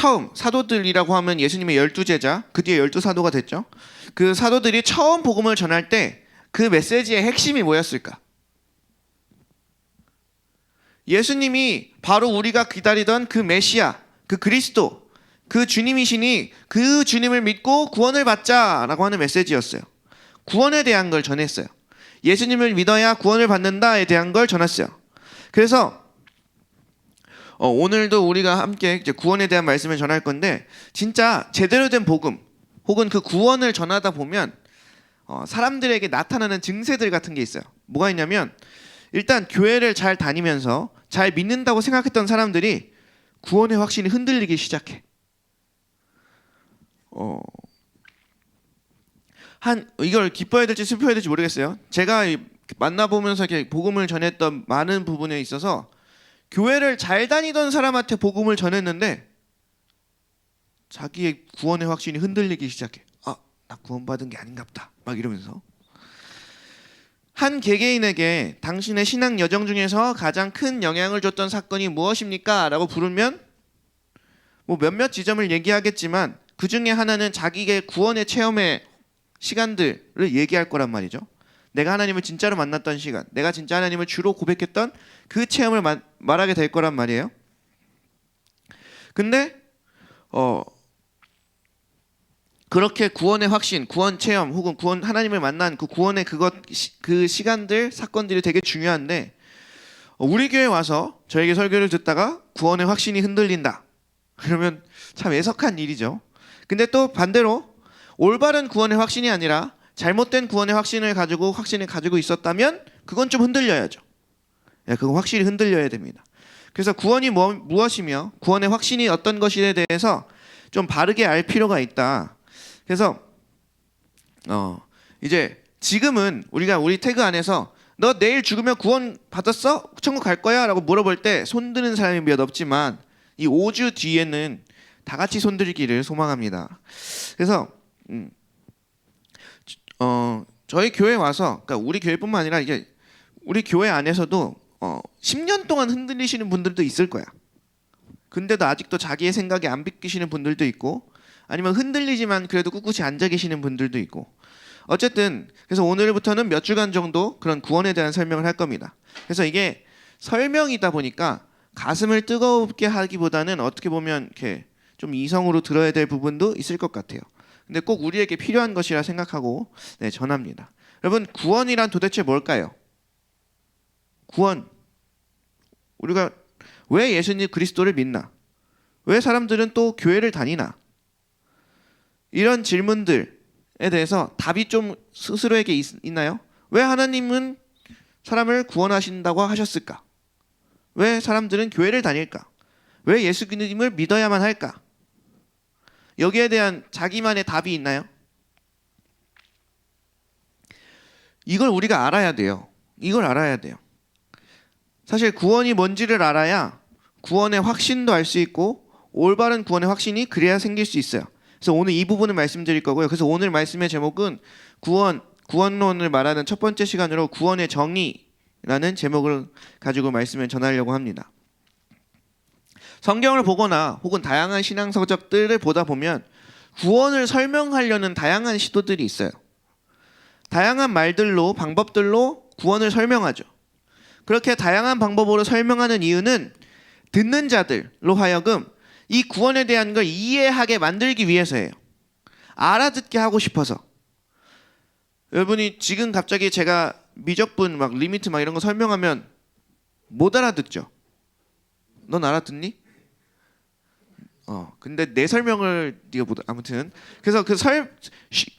처음 사도들이라고 하면 예수님의 12제자, 그 뒤에 12사도가 됐죠. 그 사도들이 처음 복음을 전할 때 그 메시지의 핵심이 뭐였을까? 예수님이 바로 우리가 기다리던 그 메시아, 그 그리스도, 그 주님이시니 그 주님을 믿고 구원을 받자라고 하는 메시지였어요. 구원에 대한 걸 전했어요. 예수님을 믿어야 구원을 받는다에 대한 걸 전했어요. 그래서 오늘도 우리가 함께 이제 구원에 대한 말씀을 전할 건데, 진짜 제대로 된 복음 혹은 그 구원을 전하다 보면 사람들에게 나타나는 증세들 같은 게 있어요. 뭐가 있냐면, 일단 교회를 잘 다니면서 잘 믿는다고 생각했던 사람들이 구원의 확신이 흔들리기 시작해. 이걸 기뻐해야 될지 슬퍼해야 될지 모르겠어요. 제가 만나보면서 이렇게 복음을 전했던 많은 부분에 있어서 교회를 잘 다니던 사람한테 복음을 전했는데 자기의 구원의 확신이 흔들리기 시작해. 나 구원받은 게 아닌가 보다 막 이러면서. 한 개개인에게 당신의 신앙 여정 중에서 가장 큰 영향을 줬던 사건이 무엇입니까? 라고 부르면 뭐 몇몇 지점을 얘기하겠지만 그 중에 하나는 자기의 구원의 체험의 시간들을 얘기할 거란 말이죠. 내가 하나님을 진짜로 만났던 시간, 내가 진짜 하나님을 주로 고백했던 그 체험을 말하게 될 거란 말이에요. 근데 그렇게 구원의 확신, 구원 체험 혹은 구원 하나님을 만난 그 구원의 그 시간들, 사건들이 되게 중요한데, 우리 교회 와서 저에게 설교를 듣다가 구원의 확신이 흔들린다. 그러면 참 애석한 일이죠. 근데 또 반대로 올바른 구원의 확신이 아니라 잘못된 구원의 확신을 가지고 있었다면 그건 좀 흔들려야죠. 그건 확실히 흔들려야 됩니다. 그래서 구원이 무엇이며 구원의 확신이 어떤 것에 대해서 좀 바르게 알 필요가 있다. 그래서 이제 지금은 우리 태그 안에서 너 내일 죽으면 구원 받았어? 천국 갈 거야? 라고 물어볼 때 손드는 사람이 몇 없지만 이 5주 뒤에는 다 같이 손들기를 소망합니다. 그래서 저희 교회 와서, 그러니까 우리 교회뿐만 아니라 이게 우리 교회 안에서도 10년 동안 흔들리시는 분들도 있을 거야. 근데도 아직도 자기의 생각에 안 비키시는 분들도 있고, 아니면 흔들리지만 그래도 꿋꿋이 앉아 계시는 분들도 있고. 어쨌든 그래서 오늘부터는 몇 주간 정도 그런 구원에 대한 설명을 할 겁니다. 그래서 이게 설명이다 보니까 가슴을 뜨겁게 하기보다는 어떻게 보면 이렇게 좀 이성으로 들어야 될 부분도 있을 것 같아요. 근데 꼭 우리에게 필요한 것이라 생각하고 전합니다. 여러분, 구원이란 도대체 뭘까요? 구원. 우리가 왜 예수님 그리스도를 믿나? 왜 사람들은 또 교회를 다니나? 이런 질문들에 대해서 답이 좀 스스로에게 있나요? 왜 하나님은 사람을 구원하신다고 하셨을까? 왜 사람들은 교회를 다닐까? 왜 예수님을 믿어야만 할까? 여기에 대한 자기만의 답이 있나요? 이걸 우리가 알아야 돼요. 이걸 알아야 돼요. 사실 구원이 뭔지를 알아야 구원의 확신도 알 수 있고 올바른 구원의 확신이 그래야 생길 수 있어요. 그래서 오늘 이 부분을 말씀드릴 거고요. 그래서 오늘 말씀의 제목은 구원론을 말하는 첫 번째 시간으로 구원의 정의라는 제목을 가지고 말씀을 전하려고 합니다. 성경을 보거나 혹은 다양한 신앙 서적들을 보다 보면 구원을 설명하려는 다양한 시도들이 있어요. 다양한 말들로, 방법들로 구원을 설명하죠. 그렇게 다양한 방법으로 설명하는 이유는 듣는 자들로 하여금 이 구원에 대한 걸 이해하게 만들기 위해서예요. 알아듣게 하고 싶어서. 여러분이 지금 갑자기 제가 미적분 막 리미트 막 이런 거 설명하면 못 알아듣죠? 넌 알아듣니? 근데 내 설명을 네가 못 아무튼 그래서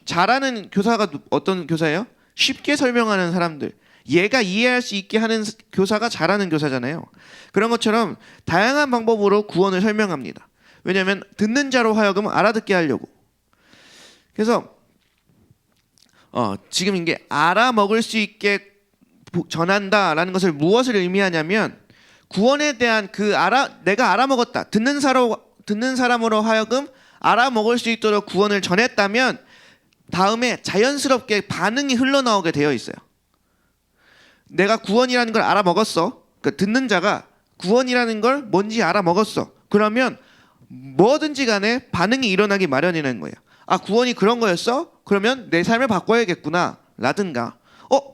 잘하는 교사가 어떤 교사예요? 쉽게 설명하는 사람들. 얘가 이해할 수 있게 하는 교사가 잘하는 교사잖아요. 그런 것처럼 다양한 방법으로 구원을 설명합니다. 왜냐하면 듣는 자로 하여금 알아듣게 하려고. 그래서 지금 이게 알아먹을 수 있게 전한다라는 것을 무엇을 의미하냐면 구원에 대한 내가 알아먹었다. 듣는 사람으로 하여금 알아먹을 수 있도록 구원을 전했다면 다음에 자연스럽게 반응이 흘러나오게 되어 있어요. 내가 구원이라는 걸 알아먹었어. 그러니까 듣는 자가 구원이라는 걸 뭔지 알아먹었어. 그러면 뭐든지 간에 반응이 일어나기 마련이라는 거예요. 아, 구원이 그런 거였어? 그러면 내 삶을 바꿔야겠구나 라든가,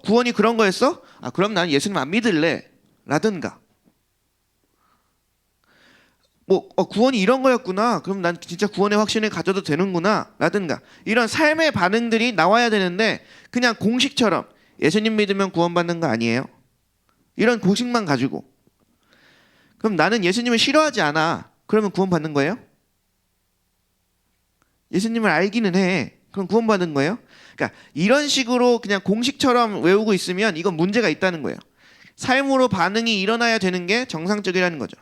구원이 그런 거였어? 아, 그럼 난 예수님 안 믿을래 라든가, 구원이 이런 거였구나, 그럼 난 진짜 구원의 확신을 가져도 되는구나 라든가, 이런 삶의 반응들이 나와야 되는데 그냥 공식처럼 예수님 믿으면 구원받는 거 아니에요? 이런 공식만 가지고, 그럼 나는 예수님을 싫어하지 않아, 그러면 구원받는 거예요? 예수님을 알기는 해, 그럼 구원받는 거예요? 그러니까 이런 식으로 그냥 공식처럼 외우고 있으면 이건 문제가 있다는 거예요. 삶으로 반응이 일어나야 되는 게 정상적이라는 거죠.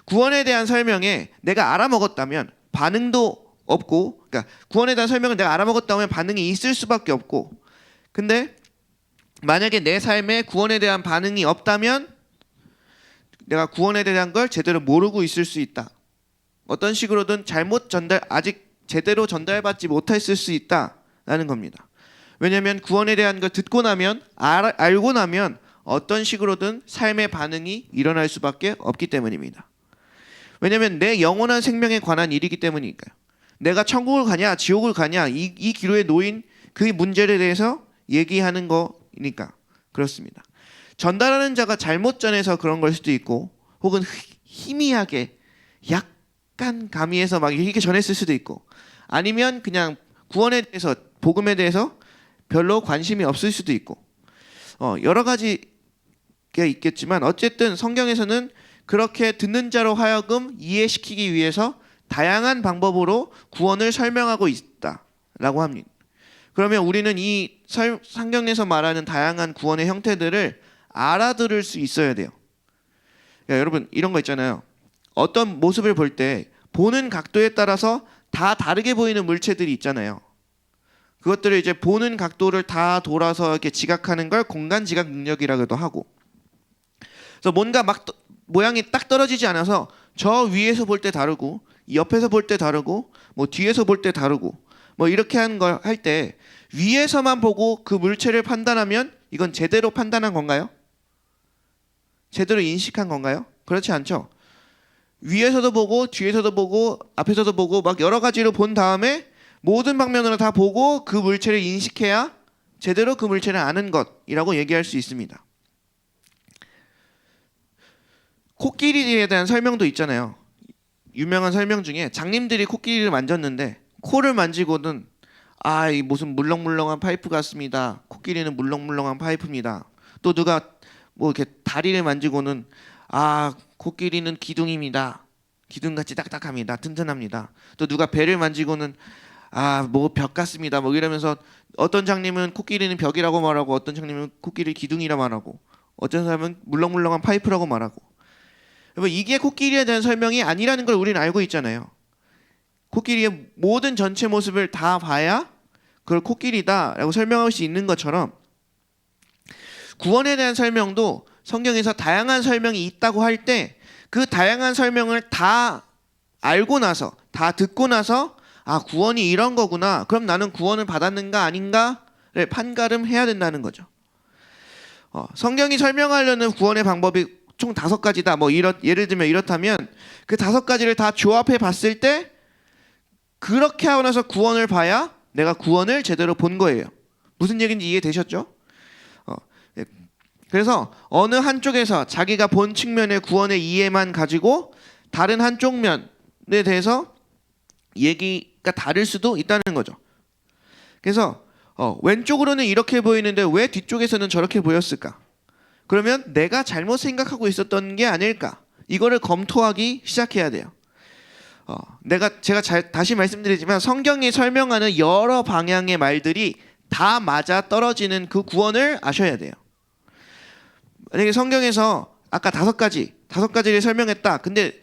구원에 대한 설명에 내가 알아먹었다면 반응도 없고, 그러니까 구원에 대한 설명을 내가 알아먹었다면 반응이 있을 수밖에 없고, 근데 만약에 내 삶에 구원에 대한 반응이 없다면 내가 구원에 대한 걸 제대로 모르고 있을 수 있다. 어떤 식으로든 아직 제대로 전달받지 못했을 수 있다라는 겁니다. 왜냐하면 구원에 대한 걸 듣고 나면, 알고 나면 어떤 식으로든 삶의 반응이 일어날 수밖에 없기 때문입니다. 왜냐하면 내 영원한 생명에 관한 일이기 때문이니까요. 내가 천국을 가냐 지옥을 가냐 이 기로에 놓인 그 문제에 대해서 얘기하는 거니까 그렇습니다. 전달하는 자가 잘못 전해서 그런 걸 수도 있고, 혹은 희미하게 약간 가미해서 막 이렇게 전했을 수도 있고, 아니면 그냥 구원에 대해서, 복음에 대해서 별로 관심이 없을 수도 있고, 여러 가지가 있겠지만 어쨌든 성경에서는 그렇게 듣는 자로 하여금 이해시키기 위해서 다양한 방법으로 구원을 설명하고 있다라고 합니다. 그러면 우리는 이 성경에서 말하는 다양한 구원의 형태들을 알아들을 수 있어야 돼요. 그러니까 여러분 이런 거 있잖아요. 어떤 모습을 볼 때 보는 각도에 따라서 다 다르게 보이는 물체들이 있잖아요. 그것들을 이제 보는 각도를 다 돌아서 이렇게 지각하는 걸 공간 지각 능력이라고도 하고, 그래서 뭔가 막 모양이 딱 떨어지지 않아서 저 위에서 볼 때 다르고, 옆에서 볼 때 다르고, 뭐 뒤에서 볼 때 다르고, 뭐 이렇게 하는 걸 할 때 위에서만 보고 그 물체를 판단하면 이건 제대로 판단한 건가요? 제대로 인식한 건가요? 그렇지 않죠. 위에서도 보고 뒤에서도 보고 앞에서도 보고 막 여러 가지로 본 다음에 모든 방면으로 다 보고 그 물체를 인식해야 제대로 그 물체를 아는 것이라고 얘기할 수 있습니다. 코끼리에 대한 설명도 있잖아요. 유명한 설명 중에 장님들이 코끼리를 만졌는데 코를 만지고는 이 무슨 물렁물렁한 파이프 같습니다. 코끼리는 물렁물렁한 파이프입니다. 또 누가 뭐 이렇게 다리를 만지고는 코끼리는 기둥입니다. 기둥같이 딱딱합니다. 튼튼합니다. 또 누가 배를 만지고는 뭐 벽 같습니다. 뭐 이러면서 어떤 장님은 코끼리는 벽이라고 말하고, 어떤 장님은 코끼리 기둥이라 말하고, 어떤 사람은 물렁물렁한 파이프라고 말하고. 여러분 이게 코끼리에 대한 설명이 아니라는 걸 우리는 알고 있잖아요. 코끼리의 모든 전체 모습을 다 봐야 그걸 코끼리다라고 설명할 수 있는 것처럼, 구원에 대한 설명도 성경에서 다양한 설명이 있다고 할 때 그 다양한 설명을 다 알고 나서, 다 듣고 나서 구원이 이런 거구나, 그럼 나는 구원을 받았는가 아닌가를 판가름해야 된다는 거죠. 성경이 설명하려는 구원의 방법이 총 5가지다. 뭐 예를 들면 이렇다면 그 5가지를 다 조합해 봤을 때 그렇게 하고 나서 구원을 봐야 내가 구원을 제대로 본 거예요. 무슨 얘기인지 이해되셨죠? 그래서 어느 한쪽에서 자기가 본 측면의 구원의 이해만 가지고 다른 한쪽 면에 대해서 얘기가 다를 수도 있다는 거죠. 그래서 왼쪽으로는 이렇게 보이는데 왜 뒤쪽에서는 저렇게 보였을까? 그러면 내가 잘못 생각하고 있었던 게 아닐까? 이거를 검토하기 시작해야 돼요. 제가 다시 말씀드리지만 성경이 설명하는 여러 방향의 말들이 다 맞아 떨어지는 그 구원을 아셔야 돼요. 만약에 성경에서 아까 5가지를 설명했다. 근데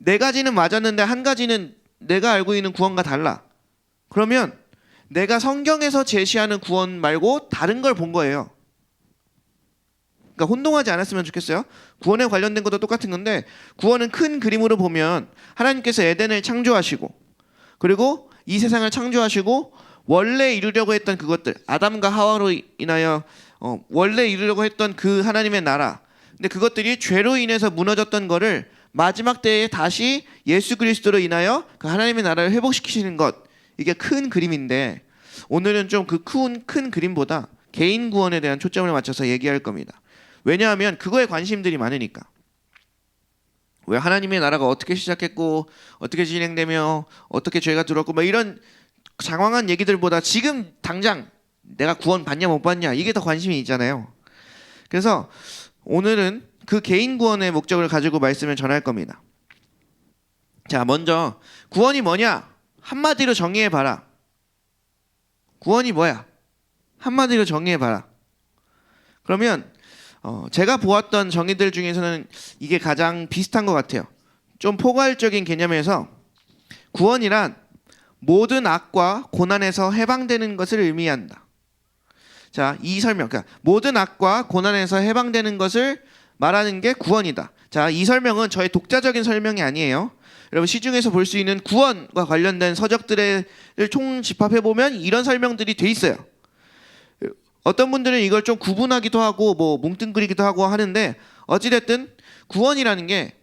4가지는 맞았는데 1가지는 내가 알고 있는 구원과 달라. 그러면 내가 성경에서 제시하는 구원 말고 다른 걸 본 거예요. 그러니까 혼동하지 않았으면 좋겠어요. 구원에 관련된 것도 똑같은 건데, 구원은 큰 그림으로 보면 하나님께서 에덴을 창조하시고, 그리고 이 세상을 창조하시고 원래 이루려고 했던 그것들, 아담과 하와로 인하여 원래 이루려고 했던 그 하나님의 나라, 근데 그것들이 죄로 인해서 무너졌던 거를 마지막 때에 다시 예수 그리스도로 인하여 그 하나님의 나라를 회복시키시는 것, 이게 큰 그림인데 오늘은 좀 그 큰 그림보다 개인 구원에 대한 초점을 맞춰서 얘기할 겁니다. 왜냐하면 그거에 관심들이 많으니까. 왜 하나님의 나라가 어떻게 시작했고 어떻게 진행되며 어떻게 죄가 들어왔고 뭐 이런 장황한 얘기들보다 지금 당장 내가 구원 받냐 못 받냐 이게 더 관심이 있잖아요. 그래서 오늘은 그 개인 구원의 목적을 가지고 말씀을 전할 겁니다. 자, 먼저 구원이 뭐냐? 한마디로 정의해 봐라. 구원이 뭐야? 한마디로 정의해 봐라. 그러면 제가 보았던 정의들 중에서는 이게 가장 비슷한 것 같아요. 좀 포괄적인 개념에서 구원이란 모든 악과 고난에서 해방되는 것을 의미한다. 자, 이 설명, 그러니까 모든 악과 고난에서 해방되는 것을 말하는 게 구원이다. 자, 이 설명은 저의 독자적인 설명이 아니에요. 여러분 시중에서 볼 수 있는 구원과 관련된 서적들을 총 집합해 보면 이런 설명들이 돼 있어요. 어떤 분들은 이걸 좀 구분하기도 하고 뭐 뭉뚱그리기도 하고 하는데 어찌됐든 구원이라는 게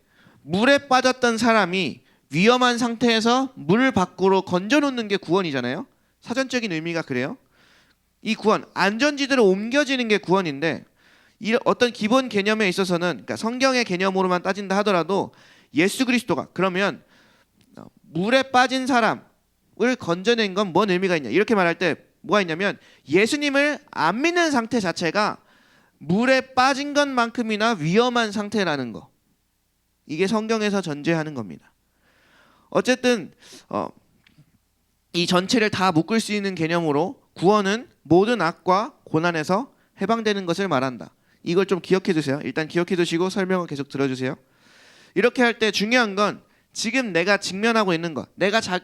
물에 빠졌던 사람이 위험한 상태에서 물 밖으로 건져놓는 게 구원이잖아요. 사전적인 의미가 그래요. 이 구원, 안전지대로 옮겨지는 게 구원인데 이 어떤 기본 개념에 있어서는 그러니까 성경의 개념으로만 따진다 하더라도 예수 그리스도가 그러면 물에 빠진 사람을 건져낸 건 뭔 의미가 있냐 이렇게 말할 때 뭐가 있냐면 예수님을 안 믿는 상태 자체가 물에 빠진 것만큼이나 위험한 상태라는 거, 이게 성경에서 전제하는 겁니다. 어쨌든 이 전체를 다 묶을 수 있는 개념으로 구원은 모든 악과 고난에서 해방되는 것을 말한다. 이걸 좀 기억해 두세요. 일단 기억해 두시고 설명을 계속 들어주세요. 이렇게 할 때 중요한 건 지금 내가 직면하고 있는 것,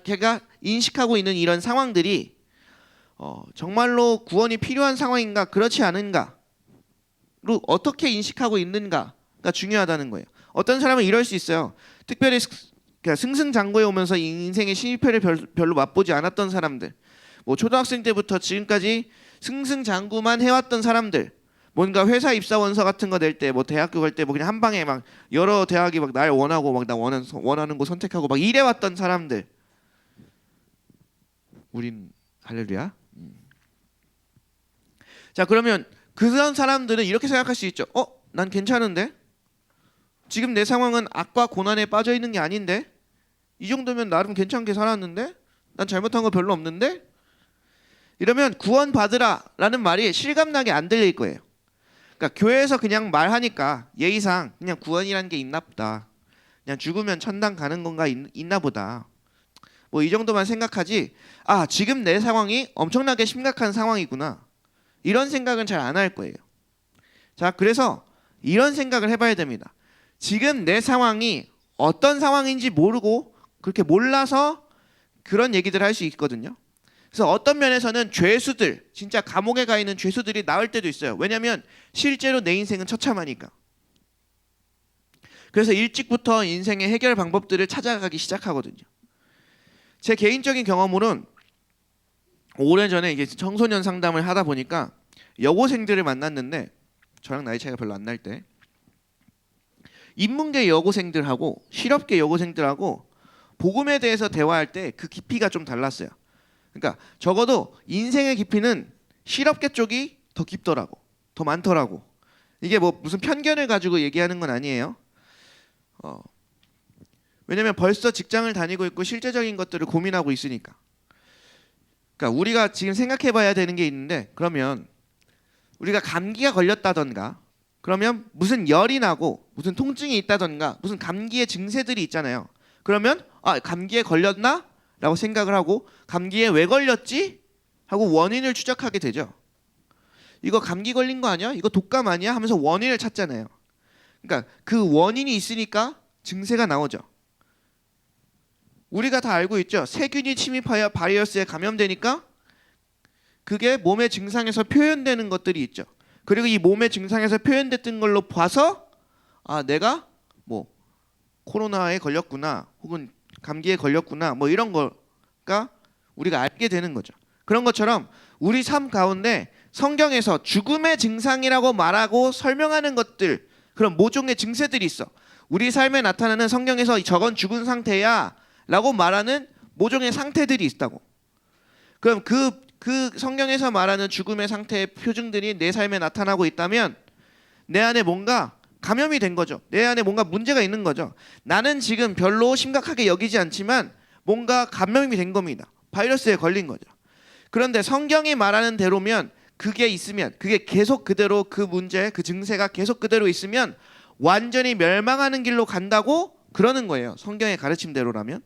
제가 인식하고 있는 이런 상황들이 정말로 구원이 필요한 상황인가 그렇지 않은가로 어떻게 인식하고 있는가가 중요하다는 거예요. 어떤 사람은 이럴 수 있어요. 특별히 승승장구해 오면서 인생의 실패를 별로 맛보지 않았던 사람들, 뭐 초등학생 때부터 지금까지 승승장구만 해왔던 사람들, 뭔가 회사 입사 원서 같은 거 낼 때, 뭐 대학교 갈 때 뭐 그냥 한 방에 막 여러 대학이 막 날 원하고 막 나 원하는 거 선택하고 막 이래왔던 사람들, 우린 할렐루야. 자, 그러면 그런 사람들은 이렇게 생각할 수 있죠. 난 괜찮은데? 지금 내 상황은 악과 고난에 빠져 있는 게 아닌데? 이 정도면 나름 괜찮게 살았는데? 난 잘못한 거 별로 없는데? 이러면 구원 받으라 라는 말이 실감나게 안 들릴 거예요. 그러니까 교회에서 그냥 말하니까 예의상 그냥 구원이라는 게 있나 보다, 그냥 죽으면 천당 가는 건가 있나 보다, 뭐 이 정도만 생각하지 지금 내 상황이 엄청나게 심각한 상황이구나 이런 생각은 잘 안 할 거예요. 자, 그래서 이런 생각을 해봐야 됩니다. 지금 내 상황이 어떤 상황인지 모르고 그렇게 몰라서 그런 얘기들을 할 수 있거든요. 그래서 어떤 면에서는 죄수들, 진짜 감옥에 가 있는 죄수들이 나을 때도 있어요. 왜냐하면 실제로 내 인생은 처참하니까. 그래서 일찍부터 인생의 해결 방법들을 찾아가기 시작하거든요. 제 개인적인 경험으로는 오래전에 이게 청소년 상담을 하다 보니까 여고생들을 만났는데, 저랑 나이 차이가 별로 안 날 때, 인문계 여고생들하고 실업계 여고생들하고 복음에 대해서 대화할 때 그 깊이가 좀 달랐어요. 그러니까 적어도 인생의 깊이는 실업계 쪽이 더 깊더라고, 더 많더라고. 이게 뭐 무슨 편견을 가지고 얘기하는 건 아니에요. 왜냐면 벌써 직장을 다니고 있고 실제적인 것들을 고민하고 있으니까. 그러니까 우리가 지금 생각해 봐야 되는 게 있는데, 그러면 우리가 감기가 걸렸다던가, 그러면 무슨 열이 나고 무슨 통증이 있다던가 무슨 감기의 증세들이 있잖아요. 그러면 감기에 걸렸나? 라고 생각을 하고 감기에 왜 걸렸지? 하고 원인을 추적하게 되죠. 이거 감기 걸린 거 아니야? 이거 독감 아니야? 하면서 원인을 찾잖아요. 그러니까 그 원인이 있으니까 증세가 나오죠. 우리가 다 알고 있죠. 세균이 침입하여 바이러스에 감염되니까 그게 몸의 증상에서 표현되는 것들이 있죠. 그리고 이 몸의 증상에서 표현됐던 걸로 봐서 내가 뭐 코로나에 걸렸구나, 혹은 감기에 걸렸구나, 뭐 이런 거가 우리가 알게 되는 거죠. 그런 것처럼 우리 삶 가운데 성경에서 죽음의 증상이라고 말하고 설명하는 것들, 그런 모종의 증세들이 있어. 우리 삶에 나타나는 성경에서 저건 죽은 상태야 라고 말하는 모종의 상태들이 있다고. 그럼 그 성경에서 말하는 죽음의 상태의 표징들이 내 삶에 나타나고 있다면 내 안에 뭔가 감염이 된 거죠. 내 안에 뭔가 문제가 있는 거죠. 나는 지금 별로 심각하게 여기지 않지만 뭔가 감염이 된 겁니다. 바이러스에 걸린 거죠. 그런데 성경이 말하는 대로면 그게 있으면, 그게 계속 그대로 그 문제, 그 증세가 계속 그대로 있으면 완전히 멸망하는 길로 간다고 그러는 거예요. 성경의 가르침대로라면.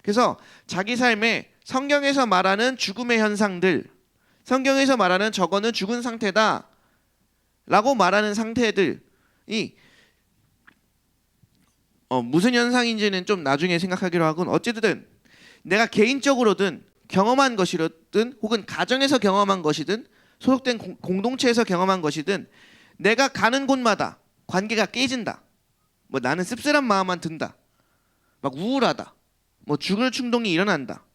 그래서 자기 삶에 성경에서 말하는 죽음의 현상들, 성경에서 말하는 저거는 죽은 상태다 라고 말하는 상태들이 무슨 현상인지는 좀 나중에 생각하기로 하고, 어쨌든 내가 개인적으로든 경험한 것이든 혹은 가정에서 경험한 것이든 소속된 공동체에서 경험한 것이든 내가 가는 곳마다 관계가 깨진다, 뭐 나는 씁쓸한 마음만 든다, 막 우울하다, 뭐 죽을 충동이 일어난다,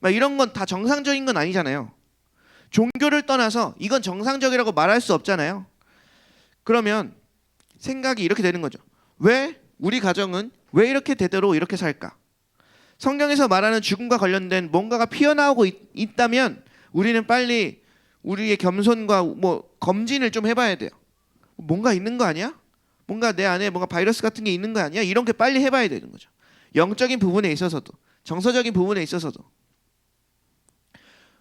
막 이런 건 다 정상적인 건 아니잖아요. 종교를 떠나서 이건 정상적이라고 말할 수 없잖아요. 그러면 생각이 이렇게 되는 거죠. 왜 우리 가정은 왜 이렇게 대대로 이렇게 살까? 성경에서 말하는 죽음과 관련된 뭔가가 피어나오고 있다면 우리는 빨리 우리의 겸손과 뭐 검진을 좀 해봐야 돼요. 뭔가 있는 거 아니야? 뭔가 내 안에 뭔가 바이러스 같은 게 있는 거 아니야? 이런 게 빨리 해봐야 되는 거죠. 영적인 부분에 있어서도, 정서적인 부분에 있어서도.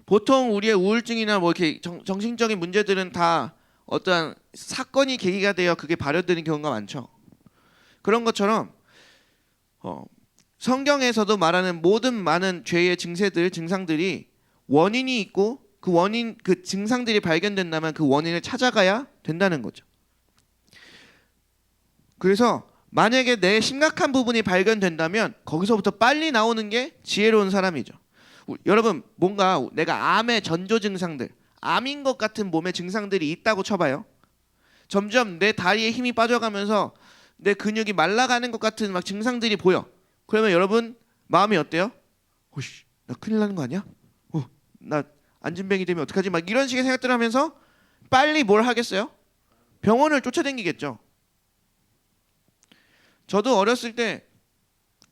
보통 우리의 우울증이나 뭐 이렇게 정신적인 문제들은 다 어떠한 사건이 계기가 되어 그게 발현되는 경우가 많죠. 그런 것처럼 성경에서도 말하는 모든 많은 죄의 증세들, 증상들이 원인이 있고 그 원인, 그 증상들이 발견된다면 그 원인을 찾아가야 된다는 거죠. 그래서 만약에 내 심각한 부분이 발견된다면 거기서부터 빨리 나오는 게 지혜로운 사람이죠. 여러분, 뭔가 내가 암의 전조 증상들, 암인 것 같은 몸의 증상들이 있다고 쳐봐요. 점점 내 다리에 힘이 빠져가면서 내 근육이 말라가는 것 같은 막 증상들이 보여. 그러면 여러분 마음이 어때요? 오씨, 나 큰일 나는 거 아니야? 나 안진뱅이 되면 어떡하지? 막 이런 식의 생각들을 하면서 빨리 뭘 하겠어요? 병원을 쫓아다니겠죠. 저도 어렸을 때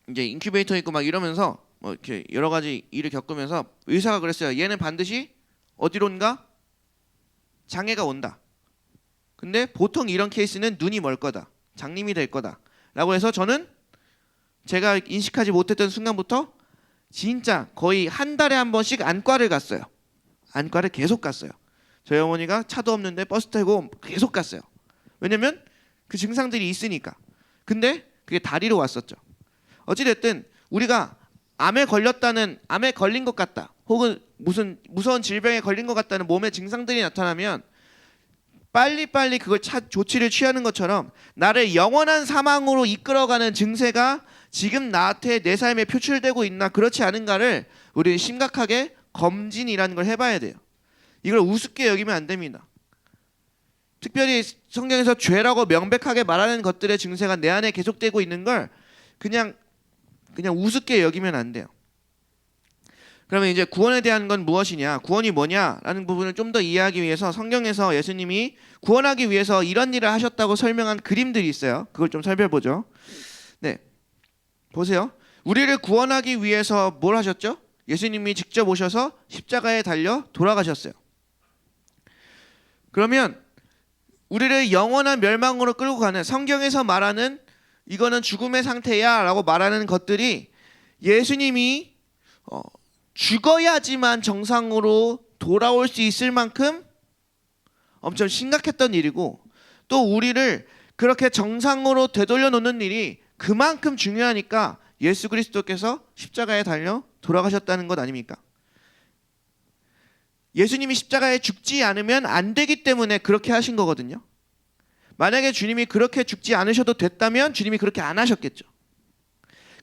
이제 인큐베이터 있고 막 이러면서 뭐 이렇게 여러 가지 일을 겪으면서 의사가 그랬어요. 얘는 반드시 어디론가 장애가 온다. 근데 보통 이런 케이스는 눈이 멀 거다, 장님이 될 거다 라고 해서 저는 제가 인식하지 못했던 순간부터 진짜 거의 한 달에 한 번씩 안과를 갔어요. 안과를 계속 갔어요. 저희 어머니가 차도 없는데 버스 타고 계속 갔어요. 왜냐면 그 증상들이 있으니까. 근데 그게 다리로 왔었죠. 어찌됐든 우리가 암에 걸린 것 같다, 혹은 무슨 무서운 질병에 걸린 것 같다는 몸의 증상들이 나타나면 빨리빨리 그걸 조치를 취하는 것처럼 나를 영원한 사망으로 이끌어가는 증세가 지금 나한테 내 삶에 표출되고 있나 그렇지 않은가를 우리는 심각하게 검진이라는 걸 해봐야 돼요. 이걸 우습게 여기면 안 됩니다. 특별히 성경에서 죄라고 명백하게 말하는 것들의 증세가 내 안에 계속되고 있는 걸 그냥 우습게 여기면 안 돼요. 그러면 이제 구원에 대한 건 무엇이냐, 구원이 뭐냐라는 부분을 좀 더 이해하기 위해서 성경에서 예수님이 구원하기 위해서 이런 일을 하셨다고 설명한 그림들이 있어요. 그걸 좀 살펴보죠. 네, 보세요. 우리를 구원하기 위해서 뭘 하셨죠? 예수님이 직접 오셔서 십자가에 달려 돌아가셨어요. 그러면 우리를 영원한 멸망으로 끌고 가는, 성경에서 말하는 이거는 죽음의 상태야 라고 말하는 것들이 예수님이 죽어야지만 정상으로 돌아올 수 있을 만큼 엄청 심각했던 일이고, 또 우리를 그렇게 정상으로 되돌려 놓는 일이 그만큼 중요하니까 예수 그리스도께서 십자가에 달려 돌아가셨다는 것 아닙니까? 예수님이 십자가에 죽지 않으면 안 되기 때문에 그렇게 하신 거거든요. 만약에 주님이 그렇게 죽지 않으셔도 됐다면 주님이 그렇게 안 하셨겠죠.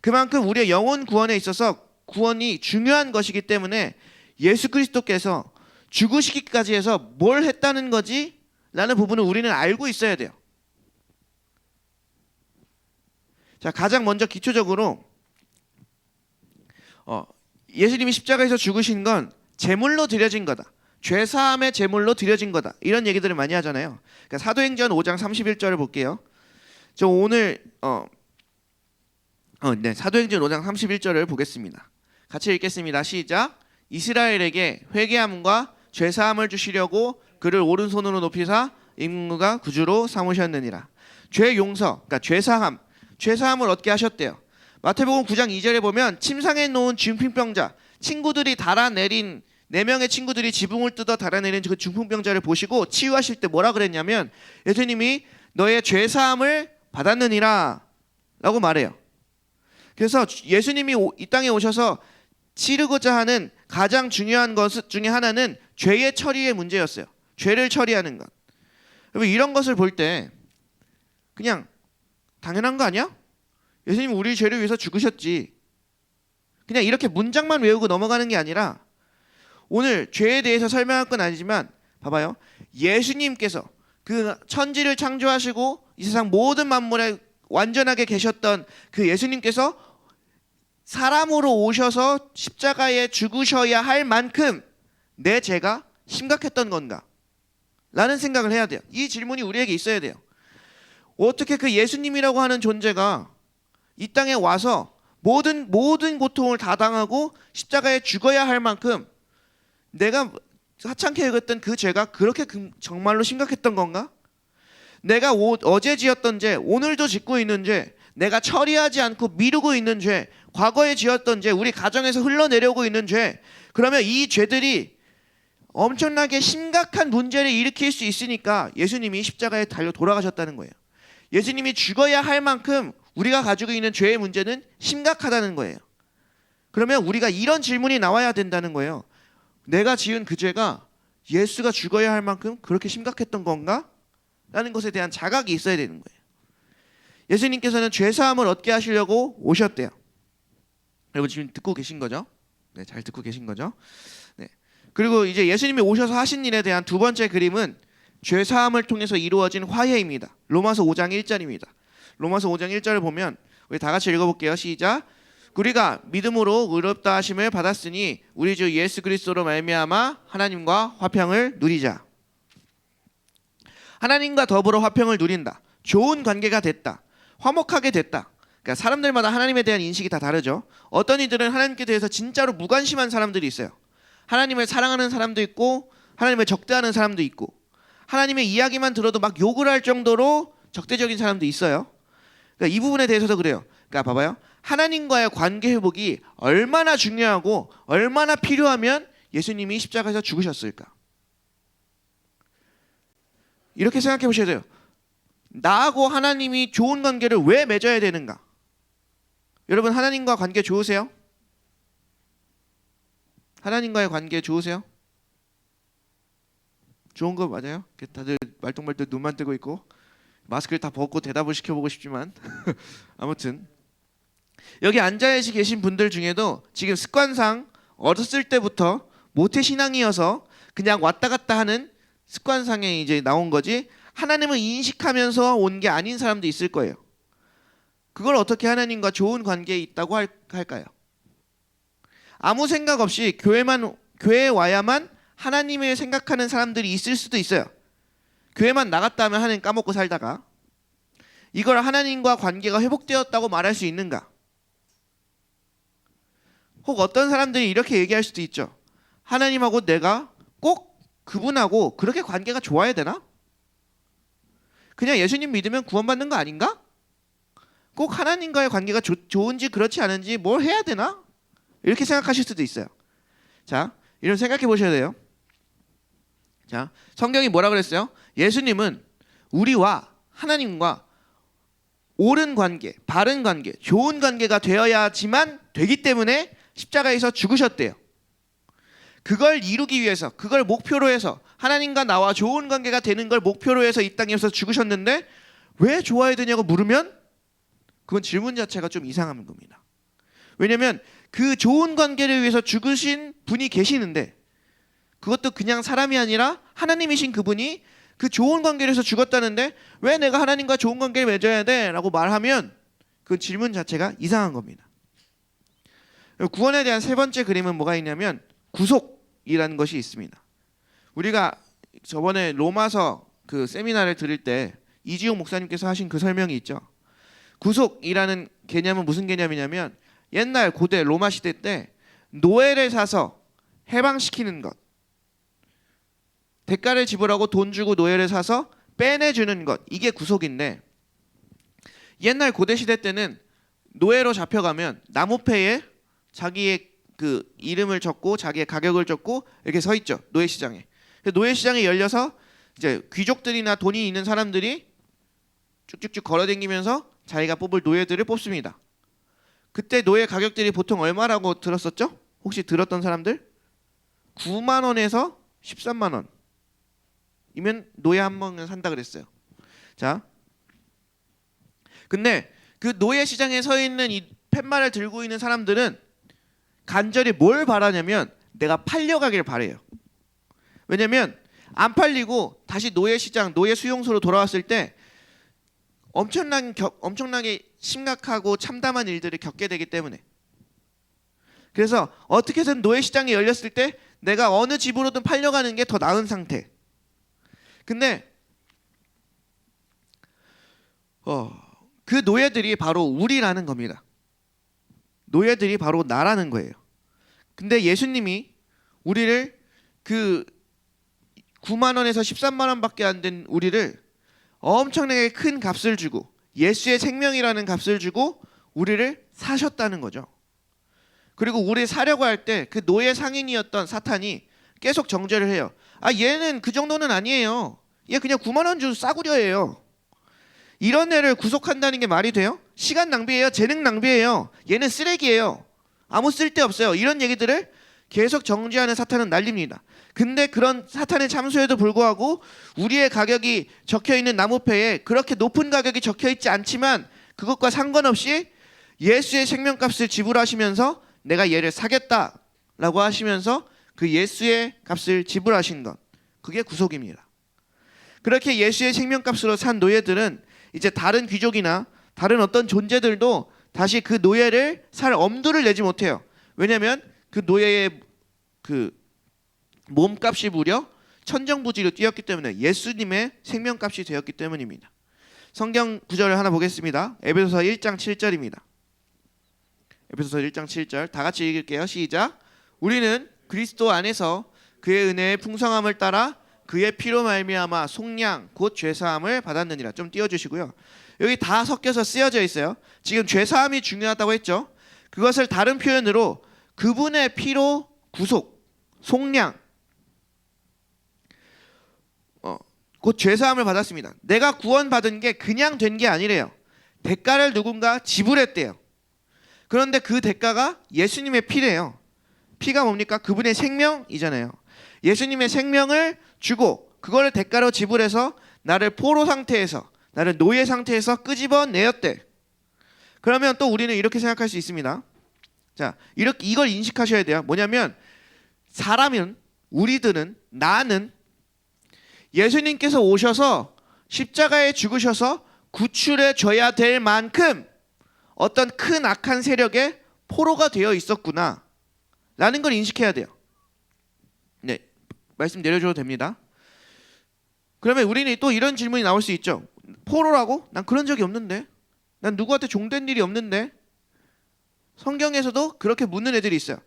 그만큼 우리의 영혼 구원에 있어서 구원이 중요한 것이기 때문에 예수 그리스도께서 죽으시기까지 해서 뭘 했다는 거지? 라는 부분을 우리는 알고 있어야 돼요. 자, 가장 먼저 기초적으로 예수님이 십자가에서 죽으신 건 제물로 드려진 거다, 죄사함의 제물로 드려진 거다, 이런 얘기들을 많이 하잖아요. 그러니까 사도행전 5장 31절을 볼게요. 저 오늘 네, 사도행전 5장 31절을 보겠습니다. 같이 읽겠습니다. 시작. 이스라엘에게 회개함과 죄사함을 주시려고 그를 오른손으로 높이사 인구가 구주로 삼으셨느니라. 죄 용서, 그러니까 죄사함을 얻게 하셨대요. 마태복음 9장 2절에 보면 침상에 놓은 중풍병자, 친구들이 달아내린 4명의 친구들이 지붕을 뜯어 달아내린 그 중풍병자를 보시고 치유하실 때 뭐라 그랬냐면 예수님이 너의 죄사함을 받았느니라 라고 말해요. 그래서 예수님이 이 땅에 오셔서 치르고자 하는 가장 중요한 것 중에 하나는 죄의 처리의 문제였어요. 죄를 처리하는 것. 여러분 이런 것을 볼 때 그냥 당연한 거 아니야? 예수님 우리 죄를 위해서 죽으셨지. 그냥 이렇게 문장만 외우고 넘어가는 게 아니라 오늘 죄에 대해서 설명할 건 아니지만 봐봐요. 예수님께서 그 천지를 창조하시고 이 세상 모든 만물에 완전하게 계셨던 그 예수님께서 사람으로 오셔서 십자가에 죽으셔야 할 만큼 내 죄가 심각했던 건가? 라는 생각을 해야 돼요. 이 질문이 우리에게 있어야 돼요. 어떻게 그 예수님이라고 하는 존재가 이 땅에 와서 모든 고통을 다 당하고 십자가에 죽어야 할 만큼 내가 하찮게 여겼던 그 죄가 그렇게 정말로 심각했던 건가? 내가 어제 지었던 죄, 오늘도 짓고 있는 죄, 내가 처리하지 않고 미루고 있는 죄, 과거에 지었던 죄, 우리 가정에서 흘러내려오고 있는 죄, 그러면 이 죄들이 엄청나게 심각한 문제를 일으킬 수 있으니까 예수님이 십자가에 달려 돌아가셨다는 거예요. 예수님이 죽어야 할 만큼 우리가 가지고 있는 죄의 문제는 심각하다는 거예요. 그러면 우리가 이런 질문이 나와야 된다는 거예요. 내가 지은 그 죄가 예수가 죽어야 할 만큼 그렇게 심각했던 건가? 라는 것에 대한 자각이 있어야 되는 거예요. 예수님께서는 죄사함을 얻게 하시려고 오셨대요. 여러분 지금 듣고 계신 거죠? 네, 잘 듣고 계신 거죠? 네. 그리고 이제 예수님이 오셔서 하신 일에 대한 두 번째 그림은 죄사함을 통해서 이루어진 화해입니다. 로마서 5장 1절입니다. 로마서 5장 1절을 보면 우리 다 같이 읽어볼게요. 시작. 우리가 믿음으로 의롭다 하심을 받았으니 우리 주 예수 그리스도로 말미암아 하나님과 화평을 누리자. 하나님과 더불어 화평을 누린다. 좋은 관계가 됐다. 화목하게 됐다. 그러니까 사람들마다 하나님에 대한 인식이 다 다르죠. 어떤 이들은 하나님께 대해서 진짜로 무관심한 사람들이 있어요. 하나님을 사랑하는 사람도 있고 하나님을 적대하는 사람도 있고 하나님의 이야기만 들어도 막 욕을 할 정도로 적대적인 사람도 있어요. 그러니까 이 부분에 대해서도 그래요. 그러니까 봐봐요. 하나님과의 관계 회복이 얼마나 중요하고 얼마나 필요하면 예수님이 십자가에서 죽으셨을까? 이렇게 생각해 보셔야 돼요. 나하고 하나님이 좋은 관계를 왜 맺어야 되는가? 여러분 하나님과 관계 좋으세요? 하나님과의 관계 좋으세요? 좋은 거 맞아요? 다들 말똥말똥 눈만 뜨고 있고 마스크를 다 벗고 대답을 시켜보고 싶지만 아무튼 여기 앉아 계신 분들 중에도 지금 습관상 어렸을 때부터 모태신앙이어서 그냥 왔다 갔다 하는 습관상에 이제 나온 거지 하나님을 인식하면서 온 게 아닌 사람도 있을 거예요. 그걸 어떻게 하나님과 좋은 관계에 있다고 할까요? 아무 생각 없이 교회에 와야만 하나님을 생각하는 사람들이 있을 수도 있어요. 교회만 나갔다 하면 하나님 까먹고 살다가 이걸 하나님과 관계가 회복되었다고 말할 수 있는가? 혹 어떤 사람들이 이렇게 얘기할 수도 있죠. 하나님하고 내가 꼭 그분하고 그렇게 관계가 좋아야 되나? 그냥 예수님 믿으면 구원받는 거 아닌가? 꼭 하나님과의 관계가 좋은지 그렇지 않은지 뭘 해야 되나? 이렇게 생각하실 수도 있어요. 자, 이런 생각해 보셔야 돼요. 자, 성경이 뭐라 그랬어요? 예수님은 우리와 하나님과 옳은 관계, 바른 관계, 좋은 관계가 되어야지만 되기 때문에 십자가에서 죽으셨대요. 그걸 이루기 위해서, 그걸 목표로 해서 하나님과 나와 좋은 관계가 되는 걸 목표로 해서 이 땅에서 죽으셨는데 왜 좋아야 되냐고 물으면 그건 질문 자체가 좀 이상한 겁니다. 왜냐하면 그 좋은 관계를 위해서 죽으신 분이 계시는데 그것도 그냥 사람이 아니라 하나님이신 그분이 그 좋은 관계를 위해서 죽었다는데 왜 내가 하나님과 좋은 관계를 맺어야 돼? 라고 말하면 그 질문 자체가 이상한 겁니다. 구원에 대한 세 번째 그림은 뭐가 있냐면 구속이라는 것이 있습니다. 우리가 저번에 로마서 그 세미나를 들을 때 이지용 목사님께서 하신 그 설명이 있죠. 구속이라는 개념은 무슨 개념이냐면 옛날 고대 로마 시대 때 노예를 사서 해방시키는 것, 대가를 지불하고 돈 주고 노예를 사서 빼내주는 것, 이게 구속인데, 옛날 고대 시대 때는 노예로 잡혀가면 나무패에 자기의 그 이름을 적고 자기의 가격을 적고 이렇게 서 있죠. 노예 시장에. 노예 시장이 열려서 이제 귀족들이나 돈이 있는 사람들이 쭉쭉쭉 걸어다니면서 자기가 뽑을 노예들을 뽑습니다. 그때 노예 가격들이 보통 얼마라고 들었었죠? 혹시 들었던 사람들? 9만 원에서 13만 원 이면 노예 한 명을 산다 그랬어요. 자, 근데 그 노예 시장에 서 있는 이 팻말을 들고 있는 사람들은 간절히 뭘 바라냐면 내가 팔려가길 바래요. 왜냐면 안 팔리고 다시 노예 시장, 노예 수용소로 돌아왔을 때 엄청나게 심각하고 참담한 일들을 겪게 되기 때문에. 그래서 어떻게든 노예 시장이 열렸을 때 내가 어느 집으로든 팔려가는 게 더 나은 상태. 근데 그 노예들이 바로 우리라는 겁니다. 노예들이 바로 나라는 거예요. 근데 예수님이 우리를 그 9만 원에서 13만 원밖에 안 된 우리를 엄청나게 큰 값을 주고 예수의 생명이라는 값을 주고 우리를 사셨다는 거죠. 그리고 우리 사려고 할 때 그 노예 상인이었던 사탄이 계속 정죄를 해요. 아, 얘는 그 정도는 아니에요. 얘 그냥 9만 원 주고 싸구려예요. 이런 애를 구속한다는 게 말이 돼요? 시간 낭비예요. 재능 낭비예요. 얘는 쓰레기예요. 아무 쓸데 없어요. 이런 얘기들을 계속 정죄하는 사탄은 날립니다. 근데 그런 사탄의 참소에도 불구하고 우리의 가격이 적혀있는 나무패에 그렇게 높은 가격이 적혀있지 않지만 그것과 상관없이 예수의 생명값을 지불하시면서 내가 얘를 사겠다라고 하시면서 그 예수의 값을 지불하신 것, 그게 구속입니다. 그렇게 예수의 생명값으로 산 노예들은 이제 다른 귀족이나 다른 어떤 존재들도 다시 그 노예를 살 엄두를 내지 못해요. 왜냐하면 그 노예의 그 몸값이 무려 천정부지로 뛰었기 때문에, 예수님의 생명값이 되었기 때문입니다. 성경 구절을 하나 보겠습니다. 에베소서 1장 7절입니다. 에베소서 1장 7절 다 같이 읽을게요. 시작. 우리는 그리스도 안에서 그의 은혜의 풍성함을 따라 그의 피로 말미암아 속량 곧 죄사함을 받았느니라. 좀 띄워주시고요. 여기 다 섞여서 쓰여져 있어요. 지금 죄사함이 중요하다고 했죠. 그것을 다른 표현으로 그분의 피로 구속, 속량, 곧 죄사함을 받았습니다. 내가 구원받은 게 그냥 된 게 아니래요. 대가를 누군가 지불했대요. 그런데 그 대가가 예수님의 피래요. 피가 뭡니까? 그분의 생명이잖아요. 예수님의 생명을 주고 그걸 대가로 지불해서 나를 포로 상태에서, 나를 노예 상태에서 끄집어내었대. 그러면 또 우리는 이렇게 생각할 수 있습니다. 자, 이걸 인식하셔야 돼요. 뭐냐면 사람은, 우리들은, 나는 예수님께서 오셔서 십자가에 죽으셔서 구출해 줘야 될 만큼 어떤 큰 악한 세력의 포로가 되어 있었구나 라는 걸 인식해야 돼요. 네, 말씀 내려줘도 됩니다. 그러면 우리는 또 이런 질문이 나올 수 있죠. 포로라고? 난 그런 적이 없는데. 난 누구한테 종된 일이 없는데. 성경에서도 그렇게 묻는 애들이 있어요.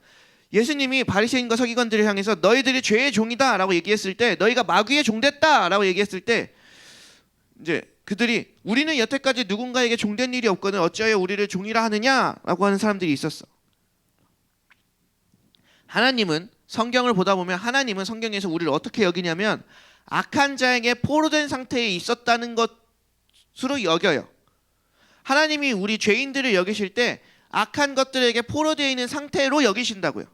예수님이 바리새인과 서기관들을 향해서 너희들이 죄의 종이다 라고 얘기했을 때, 너희가 마귀의 종됐다 라고 얘기했을 때 이제 그들이 우리는 여태까지 누군가에게 종된 일이 없거든 어찌하여 우리를 종이라 하느냐 라고 하는 사람들이 있었어. 하나님은, 성경을 보다 보면 하나님은 성경에서 우리를 어떻게 여기냐면 악한 자에게 포로된 상태에 있었다는 것으로 여겨요. 하나님이 우리 죄인들을 여기실 때 악한 것들에게 포로되어 있는 상태로 여기신다고요.